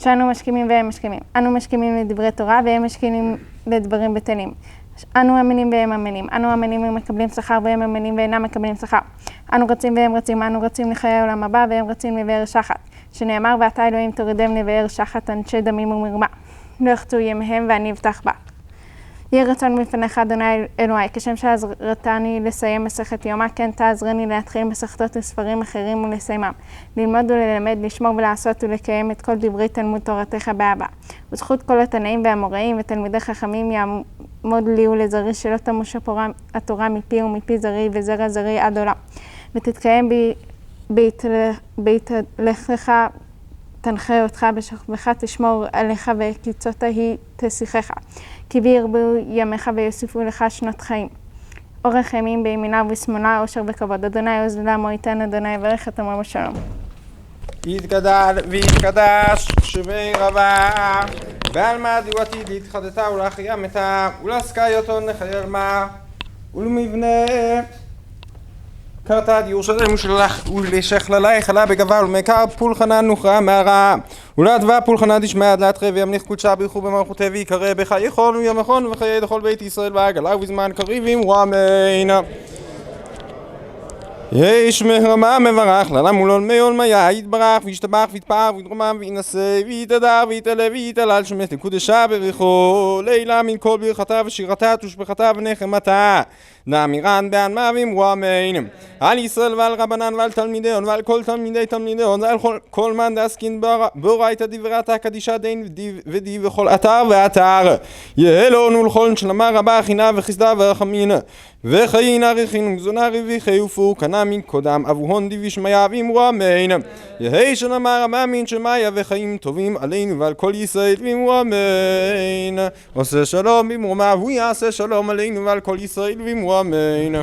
[SPEAKER 5] שאנו משכימים והם משכימים. אנו משכימים לדברי תורה והם משכימים לדברים בטלים. אנו אמינים והם אמינים. אנו אמינים ומקבלים שכר והם אמינים ואינם מקבלים שכר. אנו רצים והם רצים. אנו רצים לחיי העולם הבא והם רצים לבאר שחת. שנאמר ואתה אלוהים תורידם לבאר שחת אנשי דמים ומרמה. לא יחצו ימיהם ואני אבטח בה. יהי רצון מפניך אדוני אלוהי, כשם שעזרתני לסיים מסכת יומא, כן תעזרני להתחיל מסכתות וספרים אחרים ולסיימם. ללמוד וללמד, לשמור ולעשות ולקיים את כל דברי תלמוד תורתך באהבה. וזכות כל התנאים והאמוראים ותלמידי חכמים יעמוד לי ולזרי, שלא תמוש התורה מפי ומפי זרי וזרע זרי עד עולם. ותתקיים בהתהלכך תנחה אותך, בשוכבך תשמור עליך וקיצות היא תשיחך. כי וירבו ימיך ויוסיפו לך שנות חיים. אורך ימים בימינה ובשמאלה, אושר וכבוד. אדוני עוז לעמו ייתן, אדוני יברך את עמו בשלום.
[SPEAKER 4] יתגדל ויתקדש שבי רבה, בעלמא דיועתיד להתחדתה ולהחיה מתה, ולהשכיותו נחיה מה, ולמבנה קרתא ירושלים ולשכללה חלה בגבה ולמקר פולחנה נוכרה מהרעה ולהדבה פולחנה דשמיא עד להתחי וימליך קודשה ברכו במלכותי ויקרא בחיי חול וימכון וחיי לכל בית ישראל ועגלה ובזמן קריבים ואמן. יש מהרמה מברך לעולם ולעולמי עולמיה יתברך וישתבח ויתפאר ויתרומם וינשא ויתהדר ויתעלה ויתהלל שמת לקודשה ברכו לילה מן כל ברכתה ושירתה ותושבחתה ונחמתה נאמירן בעלמא ואמרו אמן. על ישראל ועל רבנן ועל תלמידיון ועל כל תלמידי תלמידיון ועל כל מאן דעסקין באורייתא דברי קדישא דין ודי וכל אתר ואתר יהא לנו לכל שלמה רבה חינא וחסדה ורחמין וחיין אריכין וגזונה רווחי ופור קנה מן קודם אבוהון דיבי שמיה ואמרו אמן. יהא שלמה רבה מן שמיה וחיים טובים עלינו ועל כל ישראל ואמרו אמן. עושה שלום במרומיו הוא יעשה שלום עלינו ועל כל ישראל ואמרו אמן.